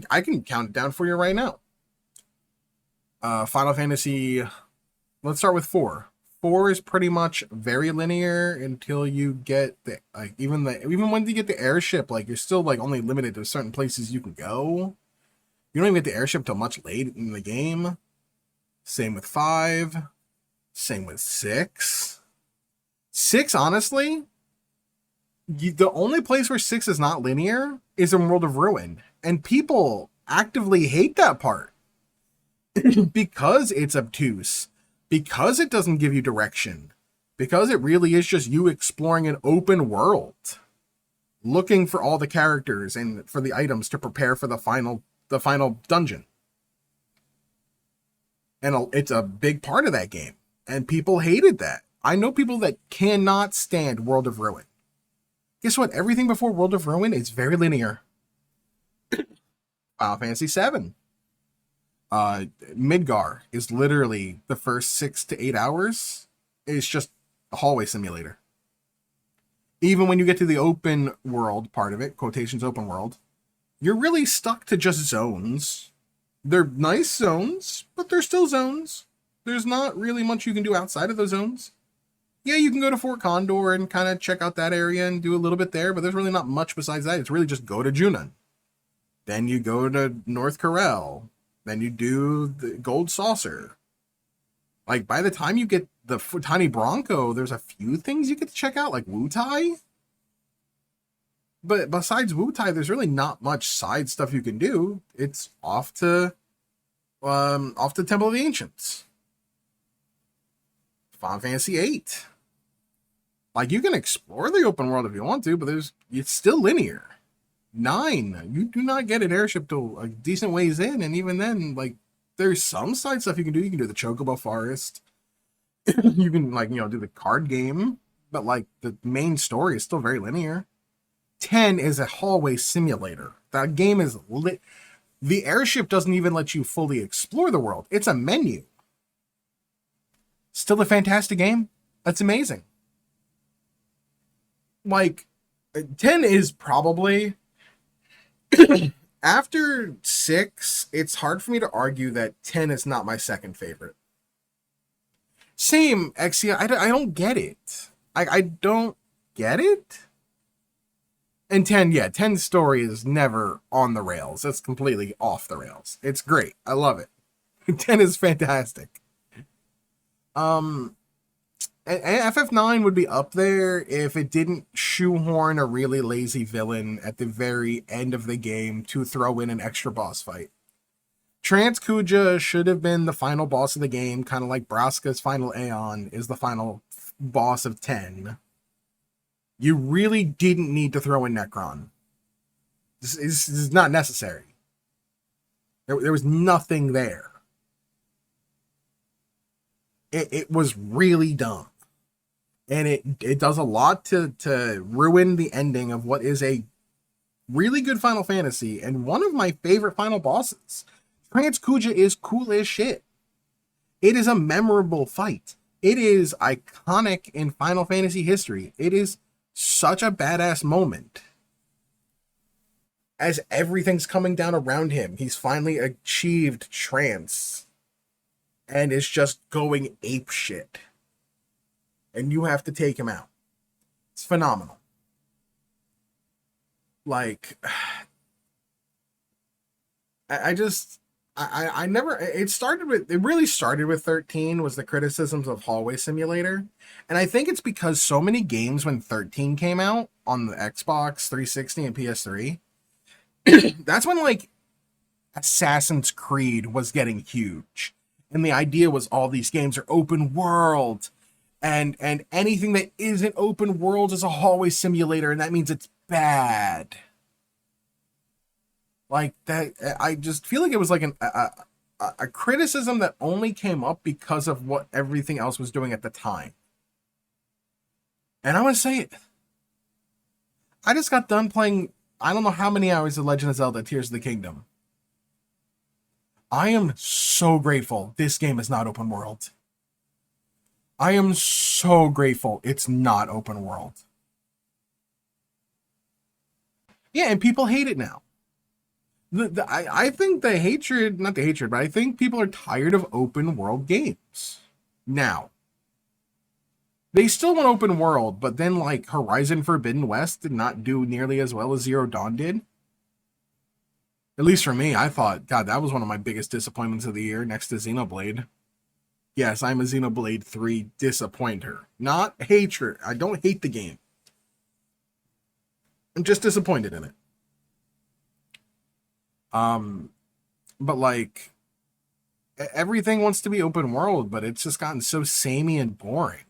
I can count it down for you right now. Final Fantasy. Let's start with 4. 4 is pretty much very linear until you get the even when you get the airship, like you're still like only limited to certain places you can go. You don't even get the airship till much late in the game. Same with 5. Same with 6. 6, honestly, the only place where 6 is not linear is in World of Ruin, and people actively hate that part because it's obtuse, because it doesn't give you direction, because it really is just you exploring an open world, looking for all the characters and for the items to prepare for the final dungeon. And it's a big part of that game, and people hated that. I know people that cannot stand World of Ruin. Guess what? Everything before World of Ruin is very linear. Final Fantasy VII. Midgar is literally the first 6 to 8 hours. It's just a hallway simulator. Even when you get to the open world part of it, quotations open world, you're really stuck to just zones. They're nice zones, but they're still zones. There's not really much you can do outside of those zones. Yeah, you can go to Fort Condor and kind of check out that area and do a little bit there, but there's really not much besides that. It's really just go to Junon. Then you go to North Corel. Then you do the Gold Saucer. Like, by the time you get the Tiny Bronco, there's a few things you get to check out, like Wutai. But besides Wutai, there's really not much side stuff you can do. It's off to Temple of the Ancients. Final Fantasy VIII. Like, you can explore the open world if you want to, but it's still linear. 9, you do not get an airship till a decent ways in, and even then, like, there's some side stuff you can do. You can do the Chocobo Forest. You can, like, do the card game, but, like, the main story is still very linear. 10 is a hallway simulator. That game is lit. The airship doesn't even let you fully explore the world. It's a menu. Still a fantastic game. That's amazing. Like, 10 is probably... After 6, it's hard for me to argue that 10 is not my second favorite. Same, Exia. I don't get it. I don't get it. And 10, yeah, 10's story is never on the rails. It's completely off the rails. It's great. I love it. 10 is fantastic. FF9 would be up there if it didn't shoehorn a really lazy villain at the very end of the game to throw in an extra boss fight. Trance Kuja should have been the final boss of the game, kind of like Braska's final Aeon is the final boss of 10. You really didn't need to throw in Necron. This is not necessary. There was nothing there. It was really dumb. And it does a lot to ruin the ending of what is a really good Final Fantasy and one of my favorite final bosses. Trance Kuja is cool as shit. It is a memorable fight. It is iconic in Final Fantasy history. It is such a badass moment. As everything's coming down around him, he's finally achieved trance. And is just going ape shit. And you have to take him out. It's phenomenal. Like, I never, it really started with 13 was the criticisms of Hallway Simulator. And I think it's because so many games when 13 came out on the Xbox 360 and PS3, that's when, like, Assassin's Creed was getting huge. And the idea was all these games are open world. And anything that isn't open world is a hallway simulator, and that means it's bad. Like that, I just feel like it was like a criticism that only came up because of what everything else was doing at the time. And I'm gonna say it. I just got done playing, I don't know how many hours of Legend of Zelda Tears of the Kingdom. I am so grateful this game is not open world. I am so grateful it's not open world. Yeah, and people hate it now. I think the hatred, not the hatred, but I think people are tired of open world games. Now, they still want open world, but then like Horizon Forbidden West did not do nearly as well as Zero Dawn did. At least for me, I thought, God, that was one of my biggest disappointments of the year next to Xenoblade. Yes, I'm a Xenoblade 3 disappointer. Not hatred. I don't hate the game. I'm just disappointed in it. But like, everything wants to be open world, but it's just gotten so samey and boring.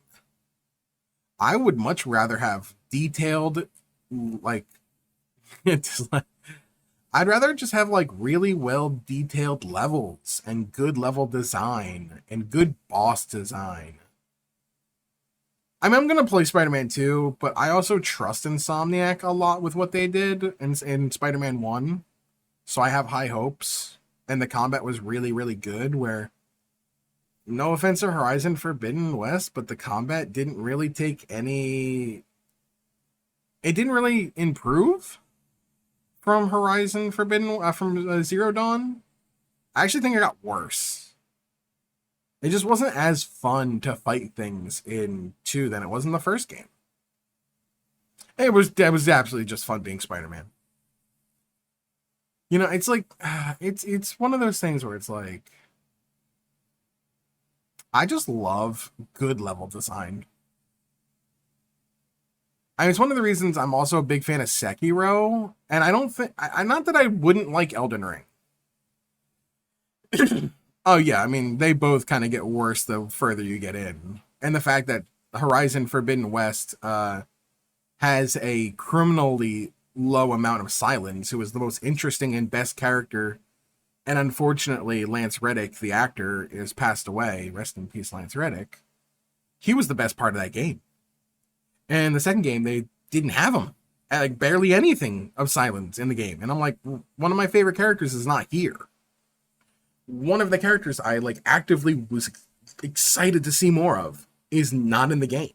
I would much rather have detailed, like, it's like, I'd rather just have like really well detailed levels and good level design and good boss design. I mean, I'm going to play Spider-Man 2, but I also trust Insomniac a lot with what they did in Spider-Man 1. So I have high hopes. And the combat was really, really good, where, no offense to Horizon Forbidden West, but the combat didn't really take any... It didn't really improve from Horizon Forbidden, from Zero Dawn. I actually think it got worse. It just wasn't as fun to fight things in 2 than it was in the first game. It was absolutely just fun being Spider-Man. You know, it's like, it's one of those things where it's like, I just love good level design. I mean, it's one of the reasons I'm also a big fan of Sekiro, and I don't think, not that I wouldn't like Elden Ring. Oh yeah, I mean, they both kind of get worse the further you get in. And the fact that Horizon Forbidden West has a criminally low amount of silence, who is the most interesting and best character, and unfortunately Lance Reddick, the actor, is passed away. Rest in peace, Lance Reddick. He was the best part of that game. And the second game, they didn't have him. Like, barely anything of silence in the game. And I'm like, one of my favorite characters is not here. One of the characters I like actively was excited to see more of is not in the game.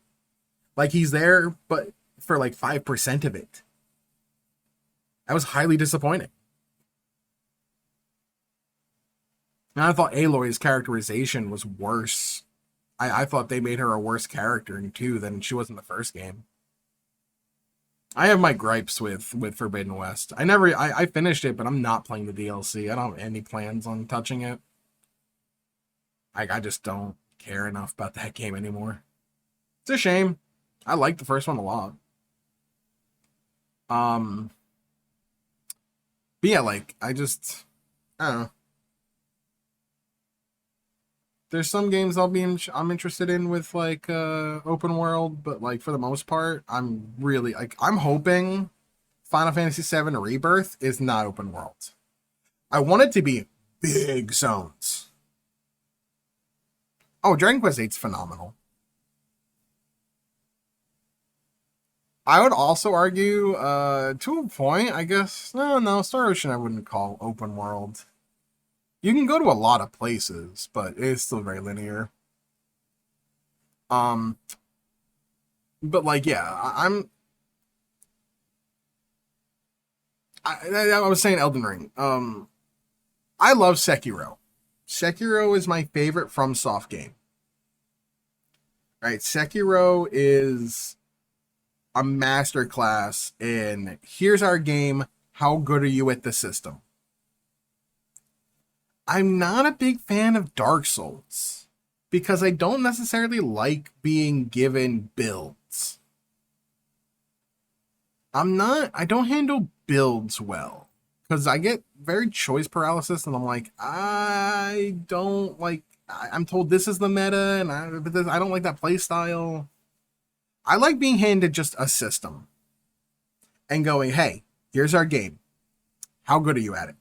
Like, he's there, but for like 5% of it. I was highly disappointed. And I thought Aloy's characterization was worse. I thought they made her a worse character in 2 than she was in the first game. I have my gripes with Forbidden West. I finished it, but I'm not playing the DLC. I don't have any plans on touching it. I just don't care enough about that game anymore. It's a shame. I liked the first one a lot. But yeah, like, I don't know. There's some games I'm interested in with like open world, but like for the most part, I'm really like, I'm hoping Final Fantasy VII Rebirth is not open world. I want it to be big zones. Oh, Dragon Quest VIII's phenomenal. I would also argue, to a point, I guess, no, Star Ocean I wouldn't call open world. You can go to a lot of places, but it's still very linear. But like, yeah, I was saying Elden Ring. I love Sekiro. Sekiro is my favorite FromSoft game. Right, Sekiro is a masterclass in, here's our game, how good are you at the system? I'm not a big fan of Dark Souls because I don't necessarily like being given builds. I don't handle builds well. because I get very choice paralysis, and I'm like, I don't like. I'm told this is the meta, and I don't like that play style. I like being handed just a system and going, hey, here's our game. How good are you at it?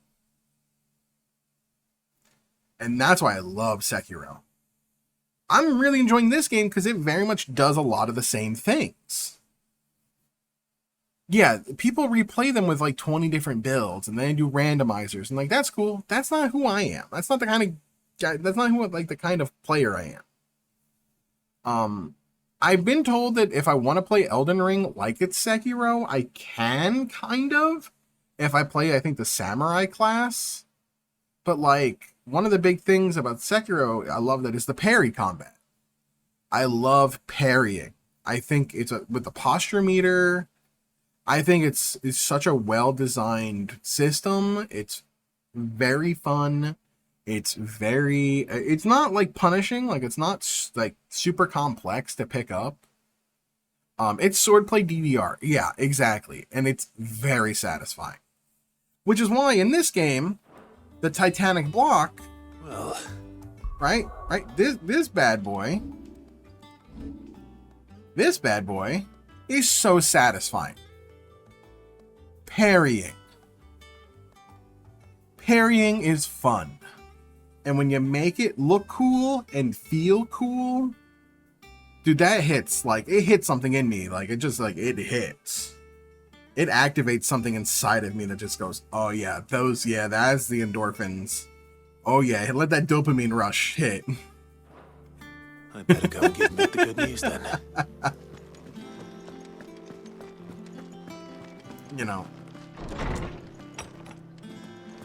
And that's why I love Sekiro. I'm really enjoying this game because it very much does a lot of the same things. Yeah, people replay them with like 20 different builds, and then they do randomizers, and like that's cool. That's not who I am. That's not the kind of guy. That's not who like the kind of player I am. I've been told that if I want to play Elden Ring like it's Sekiro, I can kind of. If I play, I think the samurai class, but like one of the big things about Sekiro, I love that is the parry combat. I love parrying. I think it's with the posture meter. I think it's such a well-designed system. It's very fun. It's not like punishing. Like it's not like super complex to pick up. It's swordplay DDR. Yeah, exactly. And it's very satisfying. Which is why in this game, the Titanic block, Well, right? This bad boy is so satisfying. Parrying is fun. And when you make it look cool and feel cool, dude, that hits, like, it hits something in me. Like, it just, like, it hits. It activates something inside of me that just goes, oh yeah, that's the endorphins. Oh yeah, let that dopamine rush hit. I better go and give Mick the good news then. You know.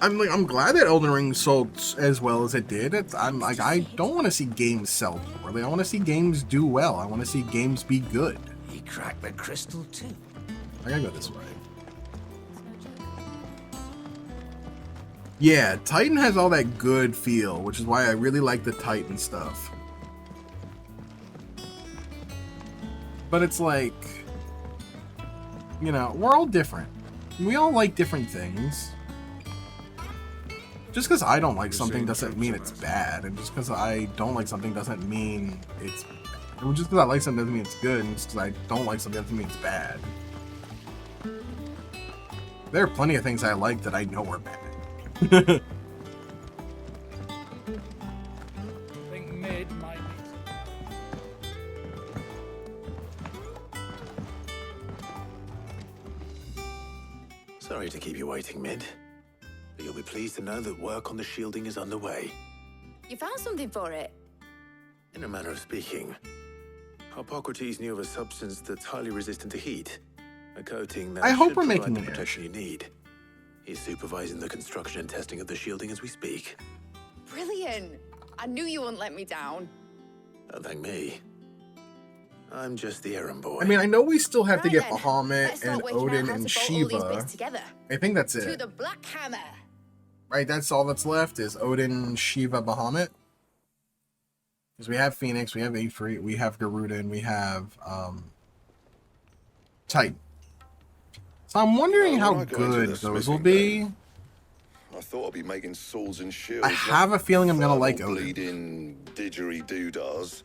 I'm glad that Elden Ring sold as well as it did. I'm like, I don't want to see games sell poorly. I want to see games do well. I want to see games be good. He cracked the crystal too. I gotta go this way. Yeah, Titan has all that good feel, which is why I really like the Titan stuff. But it's like, you know, we're all different. We all like different things. Just because I don't like something doesn't mean it's bad, and just because I don't like something doesn't mean it's bad. Just because I like something doesn't mean it's good, and just because I don't like something doesn't mean it's bad. There are plenty of things I like that I know are bad. I think mid might be. Sorry to keep you waiting, Mid. But you'll be pleased to know that work on the shielding is underway. You found something for it? In a manner of speaking, Hippocrates knew of a substance that's highly resistant to heat. A coating that I hope should we're provide making the an protection you need. He's supervising the construction and testing of the shielding as we speak. Brilliant! I knew you wouldn't let me down. Don't thank me. I'm just the errand boy. I mean, I know we still have to Right get then, Bahamut let's start and working out Odin how and to bolt all these Shiva. bits together. I think that's To it. the Black Hammer. Right, that's all that's left is Odin, Shiva, Bahamut. Because we have Phoenix, we have Ifrit, we have Garuda, and we have Titan. So I'm wondering how good those will be. I thought I'd be making swords and shields. I have a feeling I'm gonna like Odin. Bleeding didgeridoo-dahs.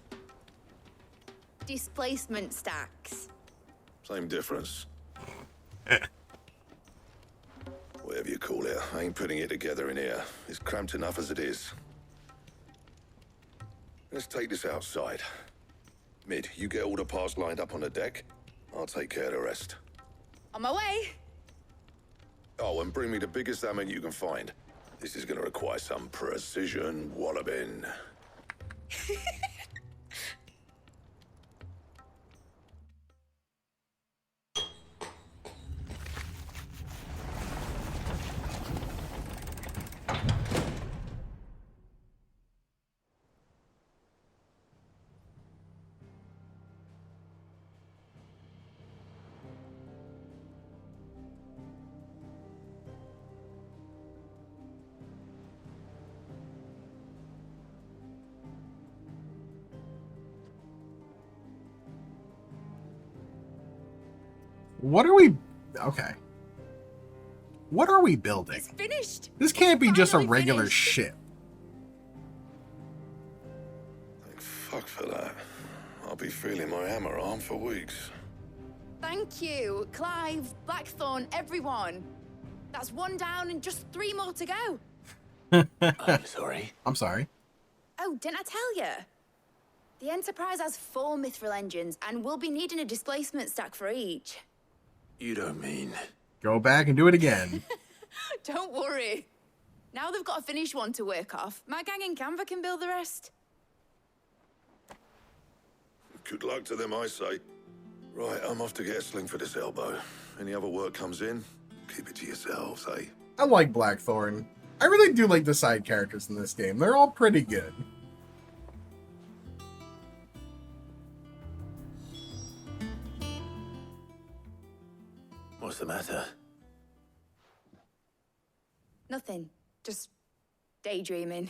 Displacement stacks. Same difference. Whatever you call it, I ain't putting it together in here. It's cramped enough as it is. Let's take this outside. Mid, you get all the parts lined up on the deck. I'll take care of the rest. On my way. Oh, and bring me the biggest hammer you can find. This is gonna require some precision walloping. What are we... Okay. What are we building? It's finished. This can't be just a Finally regular finished. ship. Thank fuck for that. I'll be feeling my hammer arm for weeks. Thank you, Clive, Blackthorn, everyone. That's one down and just 3 more to go. I'm sorry. I'm sorry. Oh, didn't I tell you? The Enterprise has 4 mithril engines, and we'll be needing a displacement stack for each. You don't mean... Go back and do it again. Don't worry. Now they've got a finished one to work off. My gang in Canva can build the rest. Good luck to them, I say. Right, I'm off to get a sling for this elbow. Any other work comes in, keep it to yourselves, eh? I like Blackthorn. I really do like the side characters in this game. They're all pretty good. What's the matter? Nothing. Just daydreaming.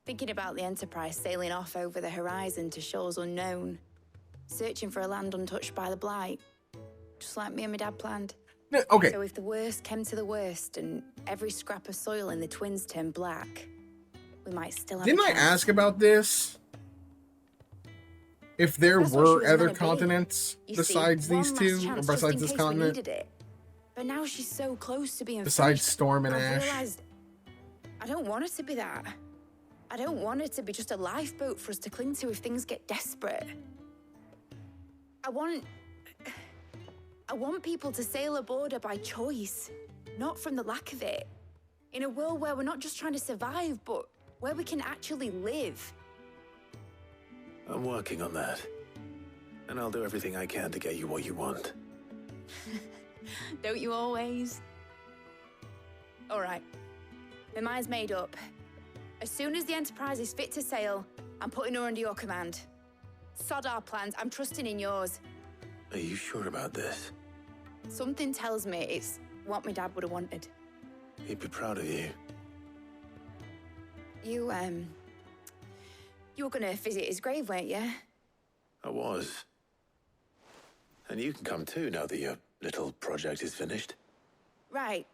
Thinking about the Enterprise sailing off over the horizon to shores unknown. Searching for a land untouched by the Blight. Just like me and my dad planned. Okay. So if the worst came to the worst and every scrap of soil in the Twins turned black, we might still have Didn't a I chance. ask about this? If there That's what she were was other gonna be. continents You besides see, these one two, last or chance besides just in this case we continent? needed it. But now she's so close to being Besides finished, Storm and I've Ash? realized I don't want it to be that. I don't want it to be just a lifeboat for us to cling to if things get desperate. I want people to sail aboard her by choice, not from the lack of it. In a world where we're not just trying to survive, but where we can actually live. I'm working on that. And I'll do everything I can to get you what you want. Don't you always? All right. My mind's made up. As soon as the Enterprise is fit to sail, I'm putting her under your command. Sod our plans. I'm trusting in yours. Are you sure about this? Something tells me it's what my dad would have wanted. He'd be proud of you. You were gonna visit his grave, weren't you? I was. And you can come too now that your little project is finished. Right.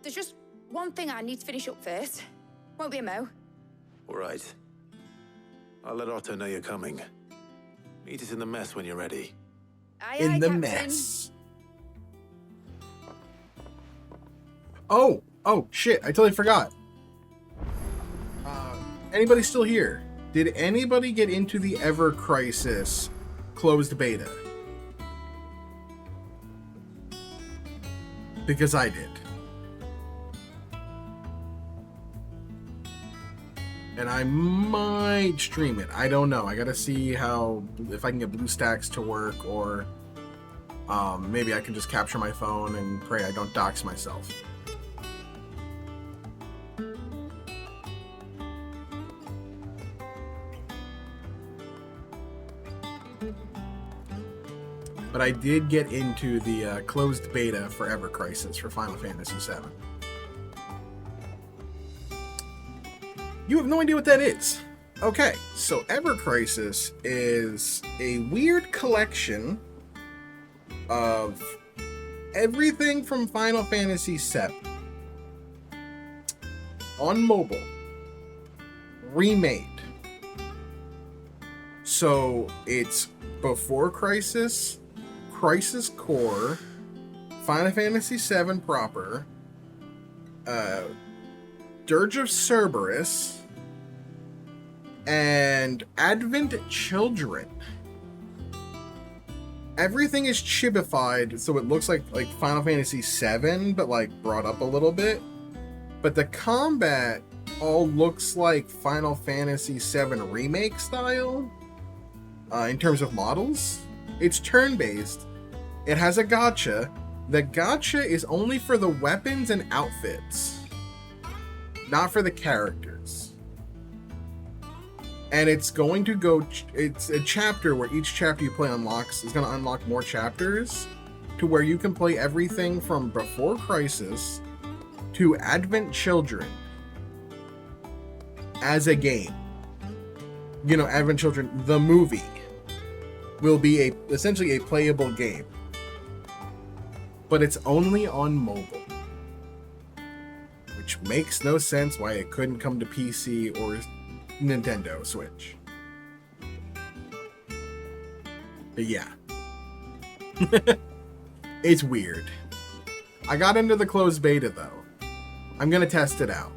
There's just one thing I need to finish up first. Won't be a mo. All right. I'll let Otto know you're coming. Meet us in the mess when you're ready. Aye, In aye, the Captain. mess. Oh, shit, I totally forgot. Anybody still here? Did anybody get into the Ever Crisis closed beta? Because I did. And I might stream it. I don't know. I gotta see if I can get BlueStacks to work, or maybe I can just capture my phone and pray I don't dox myself. But I did get into the closed beta for Ever Crisis for Final Fantasy VII. You have no idea what that is. Okay, so Ever Crisis is a weird collection of everything from Final Fantasy VII on mobile, remade. So it's before Crisis, Crisis Core, Final Fantasy VII proper, Dirge of Cerberus, and Advent Children. Everything is chibified, so it looks like Final Fantasy VII, but like brought up a little bit. But the combat all looks like Final Fantasy VII Remake style in terms of models. It's turn-based. It has a gacha. The gacha is only for the weapons and outfits, not for the characters. And it's going to go, it's a chapter where each chapter you play is going to unlock more chapters, to where you can play everything from Before Crisis to Advent Children as a game. You know, Advent Children, the movie. will be essentially a playable game, but it's only on mobile, which makes no sense why it couldn't come to PC or Nintendo Switch. But yeah. It's weird. I got into the closed beta though. I'm gonna test it out.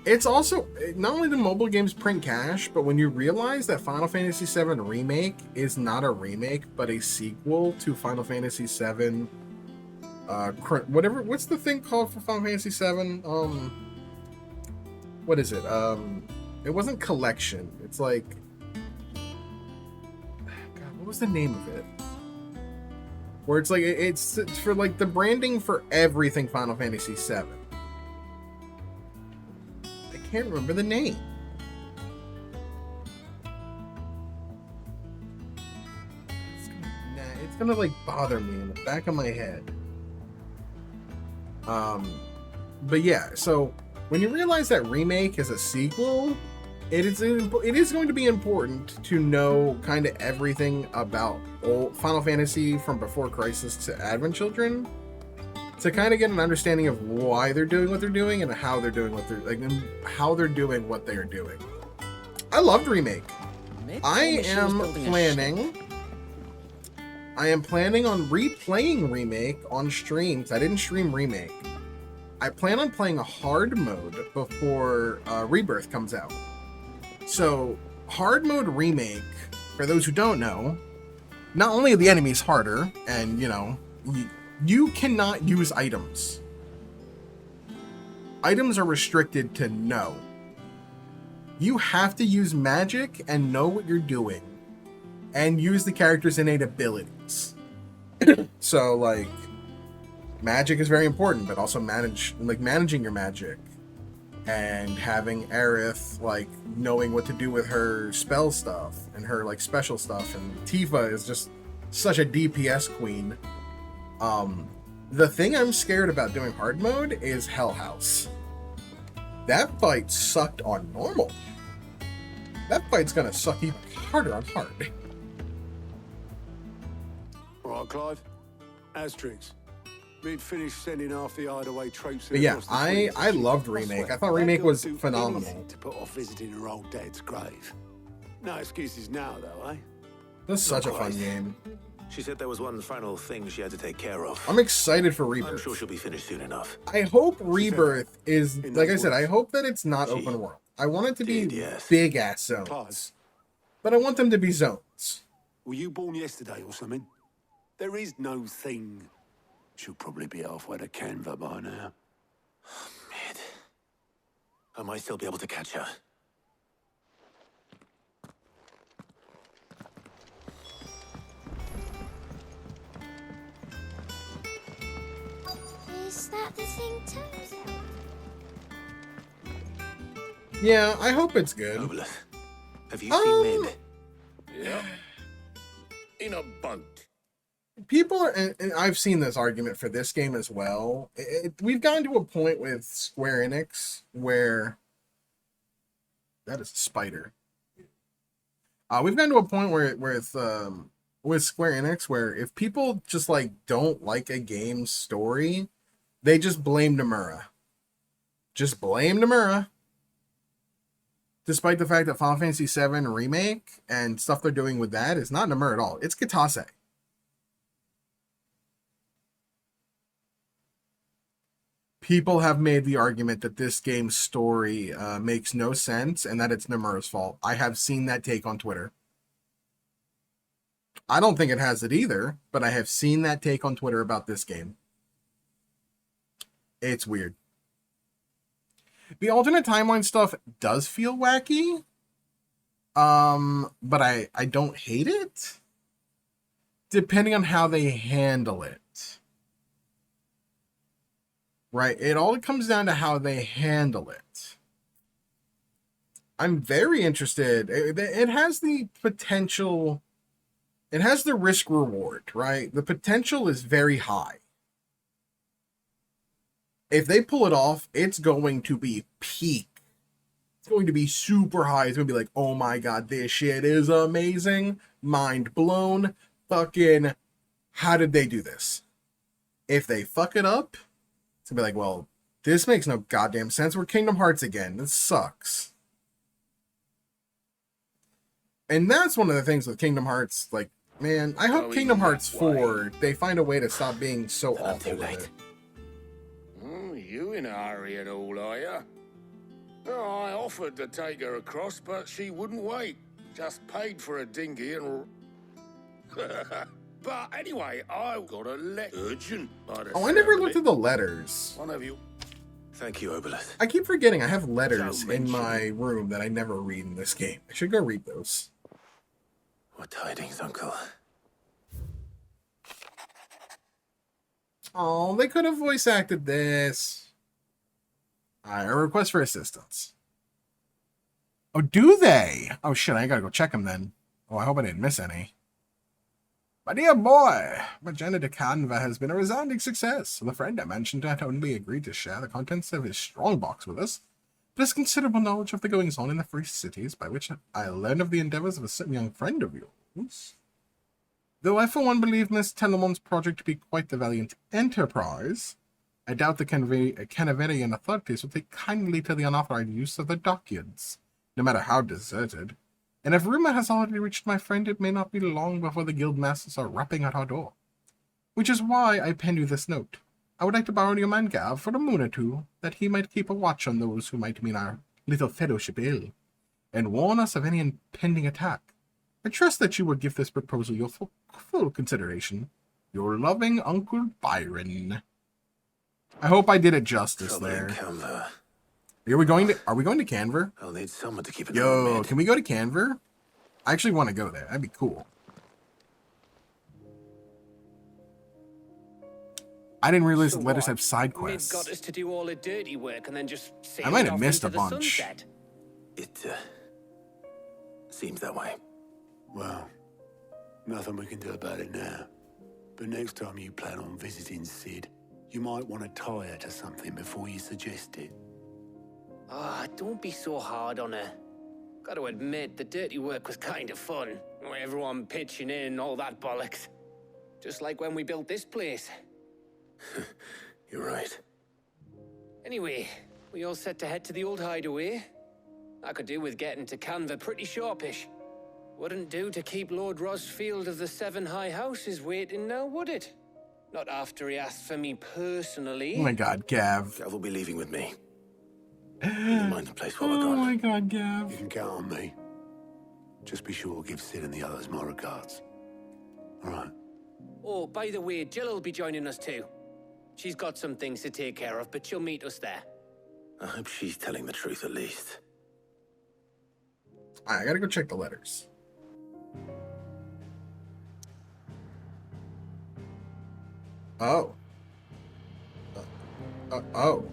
It's also, not only do mobile games print cash, but when you realize that Final Fantasy VII Remake is not a remake, but a sequel to Final Fantasy VII, what's the thing called for Final Fantasy VII? What is it? It wasn't Collection. It's like, God, what was the name of it? Where it's like, it's for like the branding for everything Final Fantasy VII. I can't remember the name. It's gonna like bother me in the back of my head. But yeah, so when you realize that Remake is a sequel, it is going to be important to know kind of everything about old Final Fantasy from before Crisis to Advent Children, to kind of get an understanding of why they're doing what they're doing and how they're doing what they're like, and how they're doing what they're doing. I loved Remake. I am planning on replaying Remake on stream, because I didn't stream Remake. I plan on playing a hard mode before Rebirth comes out. So, hard mode Remake, for those who don't know, not only are the enemies harder, and you know, you cannot use items. Items are restricted to no. You have to use magic and know what you're doing, and use the character's innate abilities. So, like, magic is very important, but also managing your magic. And having Aerith, like, knowing what to do with her spell stuff and her, like, special stuff. And Tifa is just such a DPS queen. The thing I'm scared about doing hard mode is Hell House. That fight sucked on normal. That fight's gonna suck even harder on hard. All right, Clive. Asterix. We'd finished sending half the hideaway tropes. But yeah, I loved Remake. I thought Remake was phenomenal. To put off visiting her old dad's grave. No excuses now, though, eh? This is such a fun game. She said there was one final thing she had to take care of. I'm excited for Rebirth. I'm sure she'll be finished soon enough. I hope Rebirth is, like I said, I hope that it's not open world. I want it to be big ass zones. But I want them to be zones. Were you born yesterday or something? There is no thing. She'll probably be halfway to Canva by now. Mid. I might still be able to catch her. Is that the thing turns out? Yeah, I hope it's good. Obelith, have you seen Mid? Yeah. In a bunt. People are, and I've seen this argument for this game as well. We've gotten to a point with Square Enix where that is a spider. We've gotten to a point where with Square Enix where if people just like don't like a game's story, they just blame Nomura. Just blame Nomura. Despite the fact that Final Fantasy VII Remake and stuff they're doing with that is not Nomura at all. It's Kitase. People have made the argument that this game's story makes no sense and that it's Nomura's fault. I have seen that take on Twitter. I don't think it has it either, but I have seen that take on Twitter about this game. It's weird. The alternate timeline stuff does feel wacky, but I don't hate it, depending on how they handle it. Right, it all comes down to how they handle it. I'm very interested. It has the potential. It has the risk reward, right? The potential is very high. If they pull it off, it's going to be peak going to be super high. It's going to be like, oh my god, this shit is amazing. Mind blown. Fucking, how did they do this? If they fuck it up, it's going to be like, well, this makes no goddamn sense. We're Kingdom Hearts again. This sucks. And that's one of the things with Kingdom Hearts. Like, man, I hope Kingdom Hearts 4, they find a way to stop being so awful with it. You in a hurry and all, are you? Oh, I offered to take her across, but she wouldn't wait. Just paid for a dinghy and... But anyway, I've got a letter. Urgent. Oh, I never looked at the letters. One of you. Thank you, Obelith. I keep forgetting I have letters in my room that I never read in this game. I should go read those. What tidings, Uncle? Oh, they could have voice acted this. A request for assistance. Oh, do they? Oh shit, I gotta go check them then. Oh, I hope I didn't miss any. My dear boy, my journey to Canva has been a resounding success. The friend I mentioned not only agreed to share the contents of his strongbox with us, but has considerable knowledge of the goings-on in the free cities, by which I learned of the endeavors of a certain young friend of yours. Though I for one believe Miss Telemon's project to be quite the valiant enterprise, I doubt the Canaverian authorities will take kindly to the unauthorized use of the dockyards, no matter how deserted. And if rumor has already reached my friend, it may not be long before the guild masters are rapping at our door. Which is why I pen you this note. I would like to borrow your man Gav for a moon or two, that he might keep a watch on those who might mean our little fellowship ill, and warn us of any impending attack. I trust that you will give this proposal your full consideration. Your loving Uncle Byron. I hope I did it justice there. Are we going to Canver? I'll need someone to keep an Yo, can we go to Canver? I actually want to go there. That'd be cool. I didn't realize the letters have side quests. Got us to do all the dirty work and then just I might have missed a bunch. It seems that way. Well, nothing we can do about it now. But next time you plan on visiting Sid, you might want to tie her to something before you suggest it. Ah, don't be so hard on her. Got to admit, the dirty work was kind of fun. Everyone pitching in, all that bollocks. Just like when we built this place. You're right. Anyway, we all set to head to the old hideaway. I could do with getting to Canva pretty sharpish. Wouldn't do to keep Lord Rosfield of the Seven High Houses waiting now, would it? Not after he asked for me personally. Oh my god, Gav. Gav will be leaving with me. You mind the place while we're Oh gone? my god, Gav. You can count on me. Just be sure to give Sid and the others my regards. All right. Oh, by the way, Jill will be joining us too. She's got some things to take care of, but she'll meet us there. I hope she's telling the truth at least. Alright, I gotta go check the letters. Oh. Oh.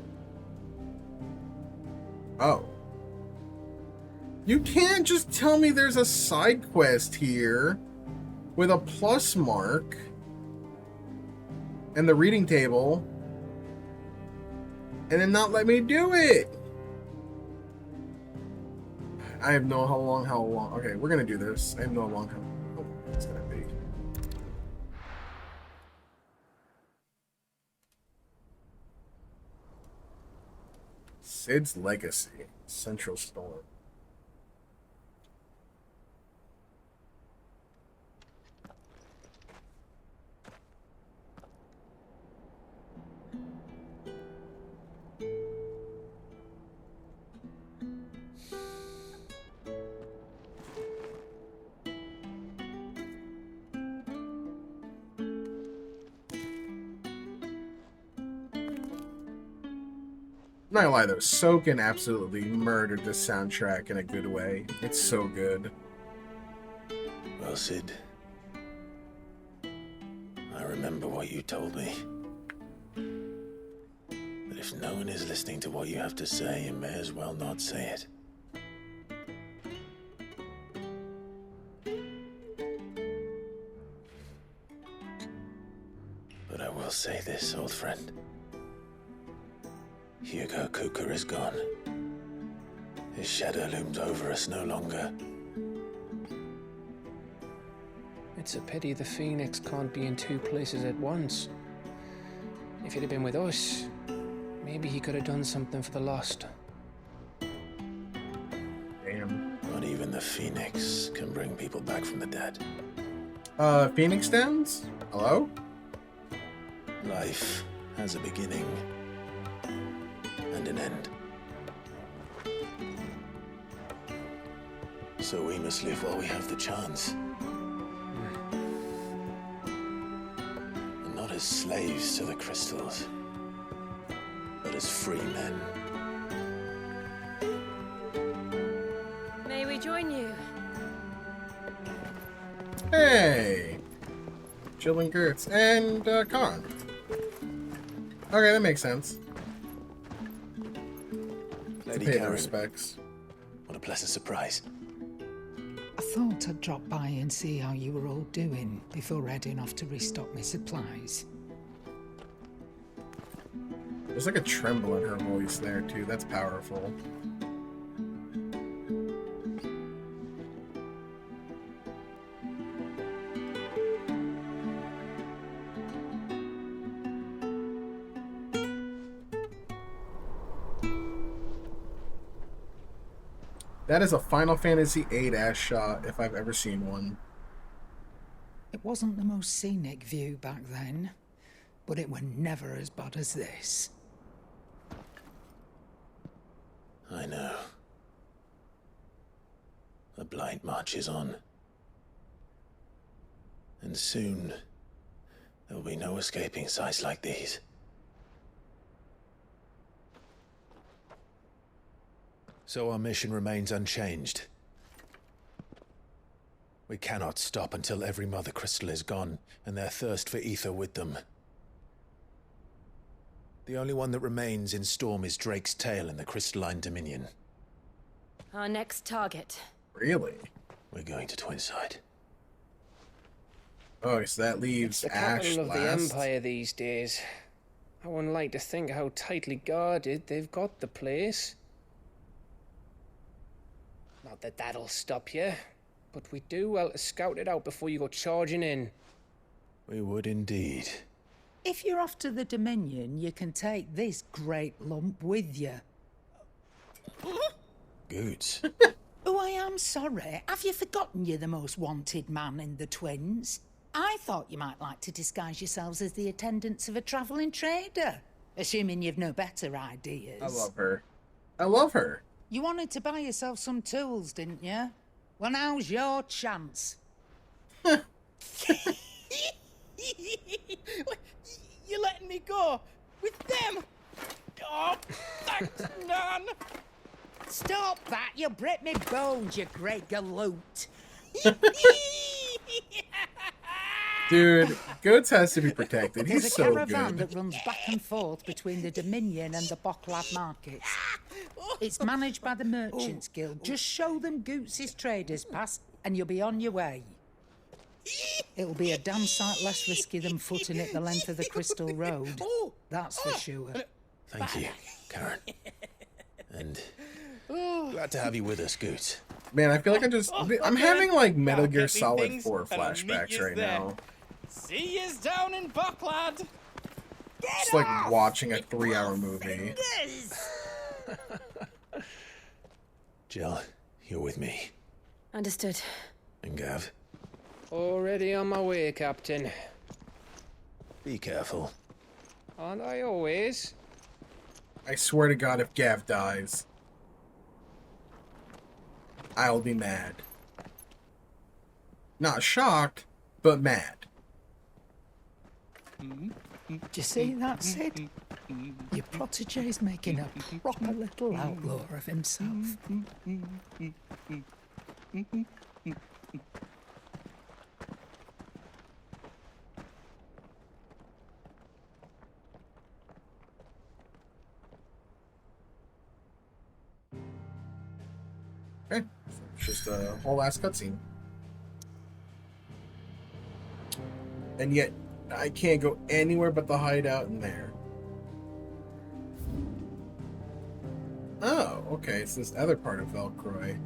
Oh. You can't just tell me there's a side quest here with a plus mark and the reading table and then not let me do it. I have no how long. Okay, we're gonna do this. I have no how long it's gonna be. Sid's Legacy, Central Storm. Not gonna lie though, Soken absolutely murdered this soundtrack in a good way. It's so good. Well, Sid, I remember what you told me. But if no one is listening to what you have to say, you may as well not say it. But I will say this, old friend. Hugo Kuka is gone. His shadow looms over us no longer. It's a pity the Phoenix can't be in two places at once. If he'd have been with us, maybe he could have done something for the lost. Damn. Not even the Phoenix can bring people back from the dead. Phoenix Downs? Hello? Life has a beginning and an end. So we must live while we have the chance. And not as slaves to the crystals, but as free men. May we join you? Hey! Jill and Gertz. And, Khan. Okay, that makes sense. Lady Pay the Karen, respects. what a pleasant surprise. I thought I'd drop by and see how you were all doing before heading off to restock my supplies. There's like a tremble in her voice there, too. That's powerful. That is a Final Fantasy VIII ass shot, if I've ever seen one. It wasn't the most scenic view back then, but it were never as bad as this. I know. The blight marches on. And soon, there will be no escaping sights like these. So our mission remains unchanged. We cannot stop until every Mother Crystal is gone, and their thirst for ether with them. The only one that remains in Storm is Drake's tail in the Crystalline Dominion. Our next target. Really? We're going to Twinside. Oh, so that leaves The Ash capital of the last. Empire these days. I wouldn't like to think how tightly guarded they've got the place. Not that that'll stop you, but we do well to scout it out before you go charging in. We would indeed. If you're off to the Dominion, you can take this great lump with you. Goots. Oh, I am sorry. Have you forgotten you're the most wanted man in the Twins? I thought you might like to disguise yourselves as the attendants of a travelling trader, assuming you've no better ideas. I love her. I love her. You wanted to buy yourself some tools, didn't you? Well, now's your chance. You're letting me go with them? Oh, thanks, Nan. Stop that! You'll break me bones, you great galoot. Dude, Goats has to be protected. There's He's a so caravan good. that runs back and forth between the Dominion and the Bocklad markets. It's managed by the Merchants Guild. Just show them Goots' traders pass and you'll be on your way. It'll be a damn sight less risky than footing it the length of the Crystal Road. That's for sure. Thank you, Karen. And glad to have you with us, Goots. Man, I feel like I'm having like Metal Now Gear get me Solid things 4 and I'll meet flashbacks yous right there. now. See yous down in Bucklad. Just like watching a 3-hour movie. Jill, you're with me. Understood. And Gav, Already on my way, Captain. be careful. Aren't I always? I swear to God, if Gav dies, I'll be mad. Not shocked, but mad. Do you see that, Sid? Your protege's making a proper little outlaw of himself. Okay, so it's just a whole ass cutscene. And yet, I can't go anywhere but the hideout in there. Oh, okay. It's this other part of Velcroy.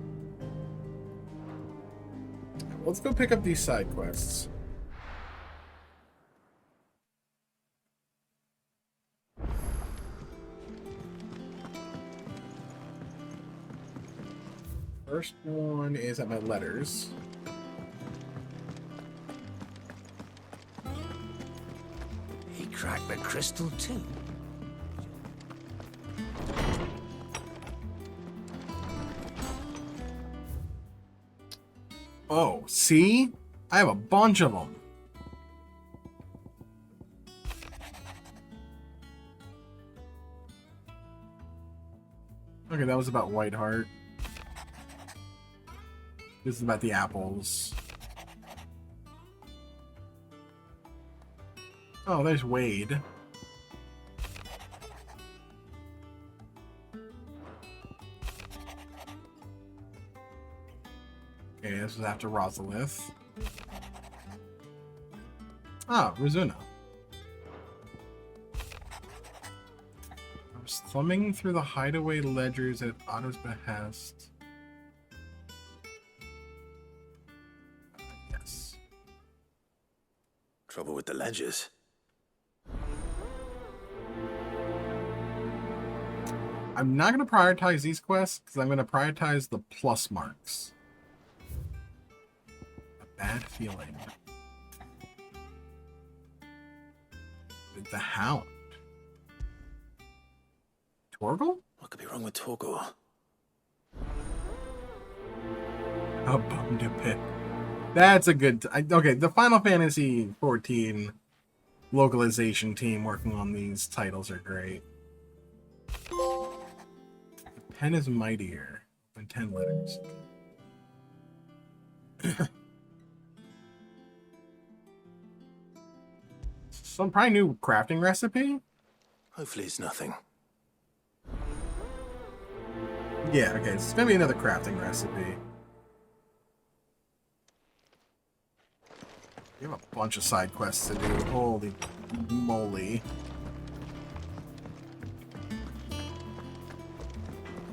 Let's go pick up these side quests. First one is at my letters. He cracked the crystal too. Oh, see? I have a bunch of them. Okay, that was about Whiteheart. This is about the apples. Oh, there's Wade. Okay, this was after Rosalith. Ah, Rizuna. I was thumbing through the hideaway ledgers at Otto's behest. Yes. Trouble with the ledgers. I'm not going to prioritize these quests because I'm going to prioritize the plus marks. A bad feeling. The Hound. Torgal? What could be wrong with Torgal? A bum to pick. That's a good... okay, the Final Fantasy 14 localization team working on these titles are great. The pen is mightier than 10 letters. Some probably new crafting recipe? Hopefully it's nothing. Yeah, okay, it's gonna be another crafting recipe. You have a bunch of side quests to do. Holy moly.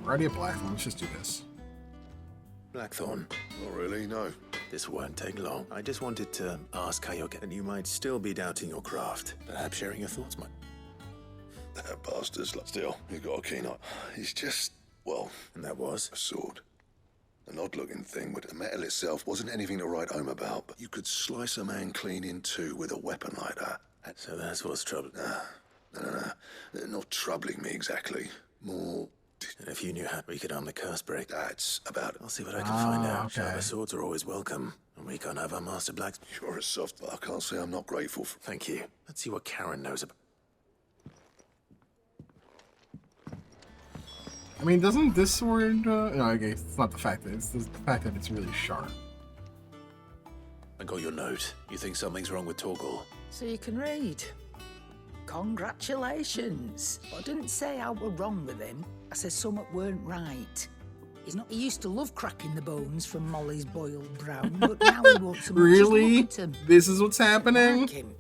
Already a black one. Let's just do this. Blackthorn. Not really, no. This won't take long. I just wanted to ask how you're getting. You might still be doubting your craft. Perhaps sharing your thoughts might. That bastard's still. He's got a keen eye. He's just, well... And that was? A sword. An odd-looking thing, but the metal itself wasn't anything to write home about. But you could slice a man clean in two with a weapon like that. So that's what's troubling. No. They're not troubling me exactly. More... And if you knew how we could arm the curse break, that's about it. I'll see what I can find out. Okay. Sharper swords are always welcome, and we can't have our master blacks. You're a soft, but I can't say I'm not grateful for... Thank you. Let's see what Karen knows about. I mean, doesn't this sword... no, okay, it's not the fact that it's the fact that it's really sharp. I got your note. You think something's wrong with Torgal? So you can read. Congratulations. I didn't say I were wrong with him. I said something weren't right. He used to love cracking the bones from Molly's boiled brown, but now he won't so much Really? as look at 'em. This is what's happening? Like him.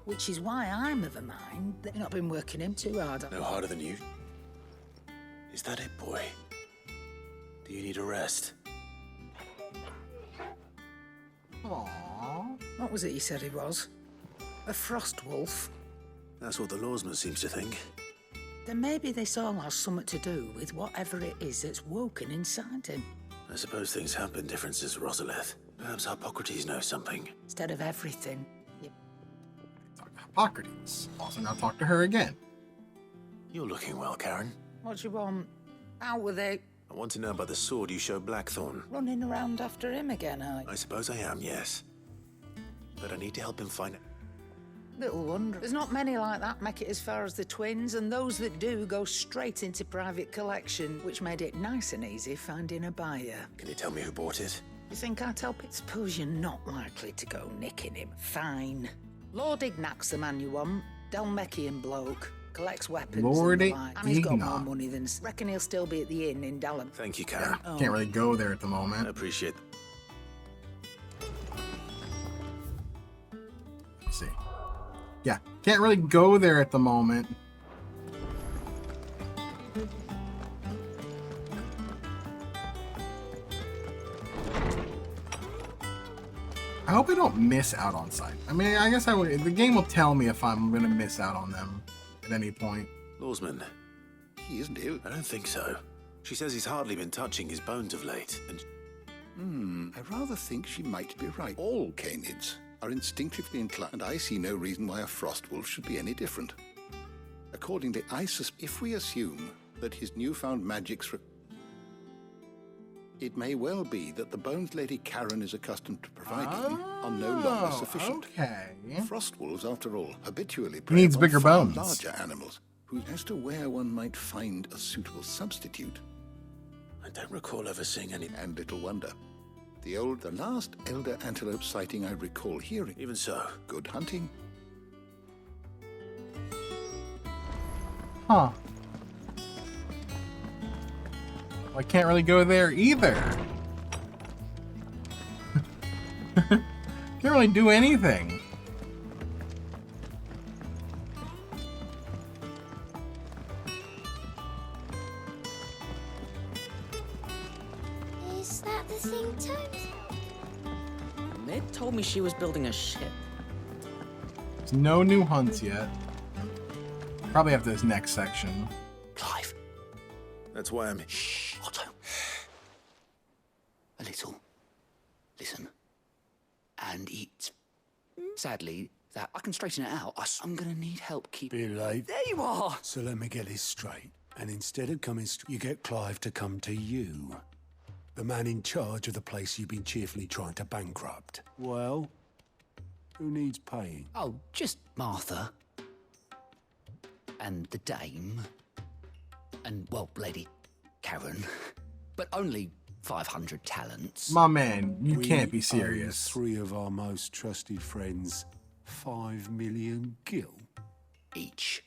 Which is why I'm of a mind that you've not been working him too hard. No harder than you? Is that it, boy? Do you need a rest? Aww. What was it he said he was? A frost wolf? That's what the lawsman seems to think. Then maybe this all has something to do with whatever it is that's woken inside him. I suppose things have been different since Rosalith. Perhaps Hippocrates knows something. Instead of everything. Talk to Hippocrates. Also now talk to her again. You're looking well, Karen. What do you want? Out with it. I want to know about the sword you showed Blackthorn. Running around after him again, I suppose I am, yes. But I need to help him find it. Little wonder. There's not many like that make it as far as the twins, and those that do go straight into private collection, which made it nice and easy finding a buyer. Can you tell me who bought it? You think I'd help it? Suppose you're not likely to go nicking him. Fine. Lord Ignac's the man you want. Dalmekian bloke. Collects weapons Lord and the like. And he's got more Ignac. money than... Reckon he'll still be at the inn in Dalham. Thank you, Karen. Oh. Can't really go there at the I moment. appreciate Let's see. Yeah, can't really go there at the moment. I hope I don't miss out on sight. I mean, I guess I would. The game will tell me if I'm going to miss out on them at any point. Lawsman. He isn't ill. I don't think so. She says he's hardly been touching his bones of late, and... I rather think she might be right. All canids are instinctively inclined, and I see no reason why a frost wolf should be any different. Accordingly, if we assume that his newfound magics... It may well be that the bones Lady Karen is accustomed to providing are no longer sufficient. Okay. Frost wolves, after all, habitually Needs prey bigger upon bones. far larger animals. As to where one might find a suitable substitute, I don't recall ever seeing any... And little wonder. The last elder antelope sighting I recall hearing. Even so. Good hunting. Huh. I can't really go there either. Can't really do anything. Is that the thing Tomes? Ned told me she was building a ship. There's no new hunts yet. Probably after this next section. Clive. That's why I'm... Shh, Otto. A little. Listen. And eat. Sadly, that I can straighten it out. I'm gonna need help keep... Be late. There you are! So let me get this straight. And instead of coming, you get Clive to come to you. The man in charge of the place you've been cheerfully trying to bankrupt. Well, who needs paying? Oh, just Martha. And the dame. And, well, Lady Karen. But only 500 talents. My man, you We can't be owe serious. 3 of our most trusted friends 5 million gil. Each.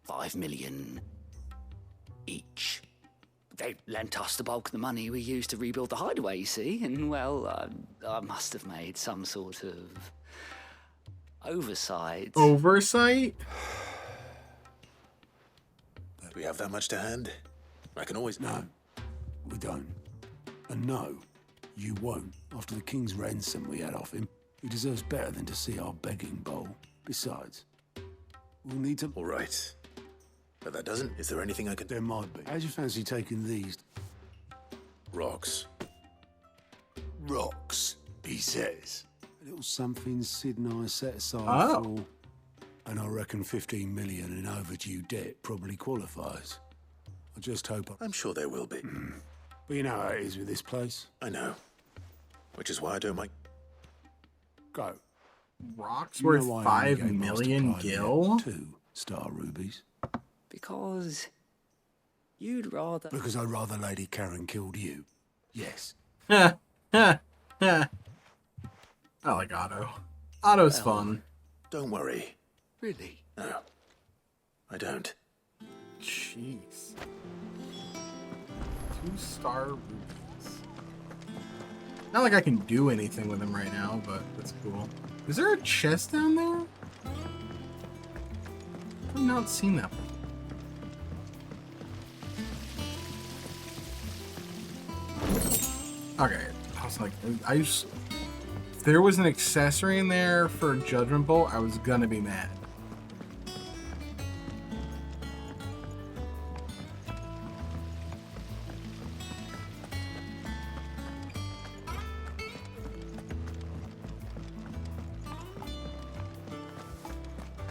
5 million each. They lent us the bulk of the money we used to rebuild the hideaway, you see, and, well, I must have made some sort of oversight. Oversight? Do we have that much to hand? I can always... No, we don't. And no, you won't. After the king's ransom we had off him, he deserves better than to see our begging bowl. Besides, we'll need to... All right. But that doesn't... Is there anything I can... There might be. How'd you fancy taking these? Rocks. Rocks, he says. A little something Sid and I set aside Oh. for... And I reckon 15 million in overdue debt probably qualifies. I just hope... I'm sure there will be. But you know how it is with this place. I know. Which is why I don't like... Go. Rocks You know worth why I 5 gave Master million Clive gil? 2 star rubies. Because you'd rather... Because I'd rather Lady Karen killed you. Yes. I like Otto. Otto's Well, fun. Don't worry. Really? No. I don't. Jeez. 2-star rubies. Not like I can do anything with them right now, but that's cool. Is there a chest down there? I've not seen that before. Okay, I was like, if there was an accessory in there for Judgment Bolt, I was gonna be mad.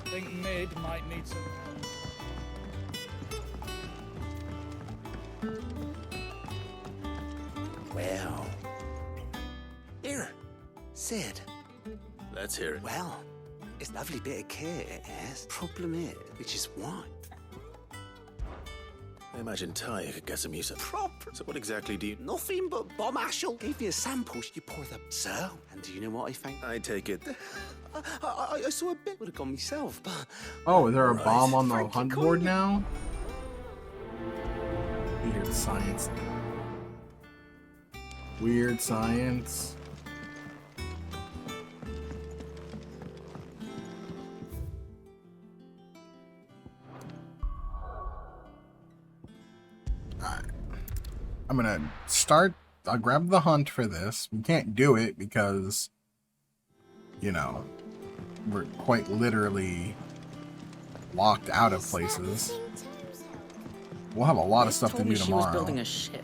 I think Mid might need some help. Well... Here, Sid. Let's hear it. Well, it's a lovely bit of kit, yes. Problem is, which is why. I imagine Ty could get some use of... Proper. So what exactly do you... Nothing but bomb ashel. Gave me a sample, you pour the... So, and do you know what I think? I take it... I saw a bit. Would have gone myself, but... Oh, is there a Right. bomb on the Frankie hunt Coin. board now? Weird science. Weird science. Alright. I'm gonna start. I'll grab the hunt for this. We can't do it because you know, we're quite literally locked out of places. We'll have a lot of stuff to do She was tomorrow. building a ship.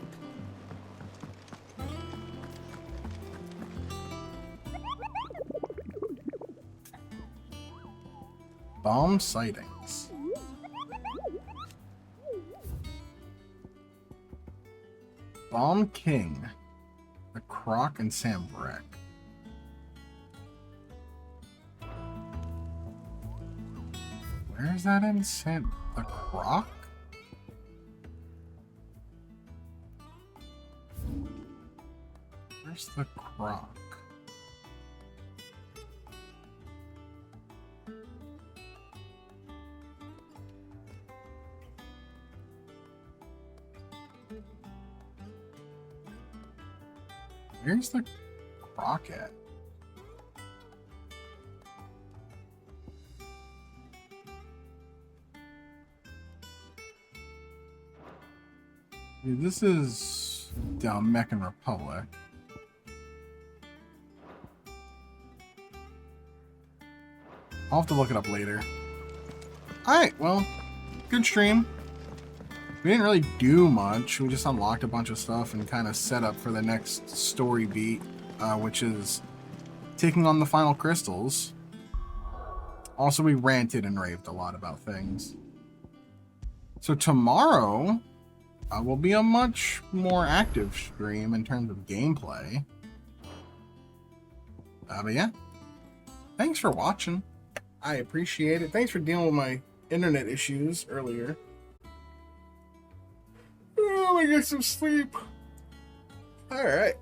Bomb sightings. Bomb King. The Croc and Sam Breck. Where's that in Sam? The Croc? Where's the Croc? Where's the Croc at? Dude, this is down Meccan Republic. I'll have to look it up later. Alright, well, good stream. We didn't really do much. We just unlocked a bunch of stuff and kind of set up for the next story beat, which is taking on the final crystals. Also, we ranted and raved a lot about things. So tomorrow will be a much more active stream in terms of gameplay. But yeah, thanks for watching. I appreciate it. Thanks for dealing with my internet issues earlier. Oh, I get some sleep. All right.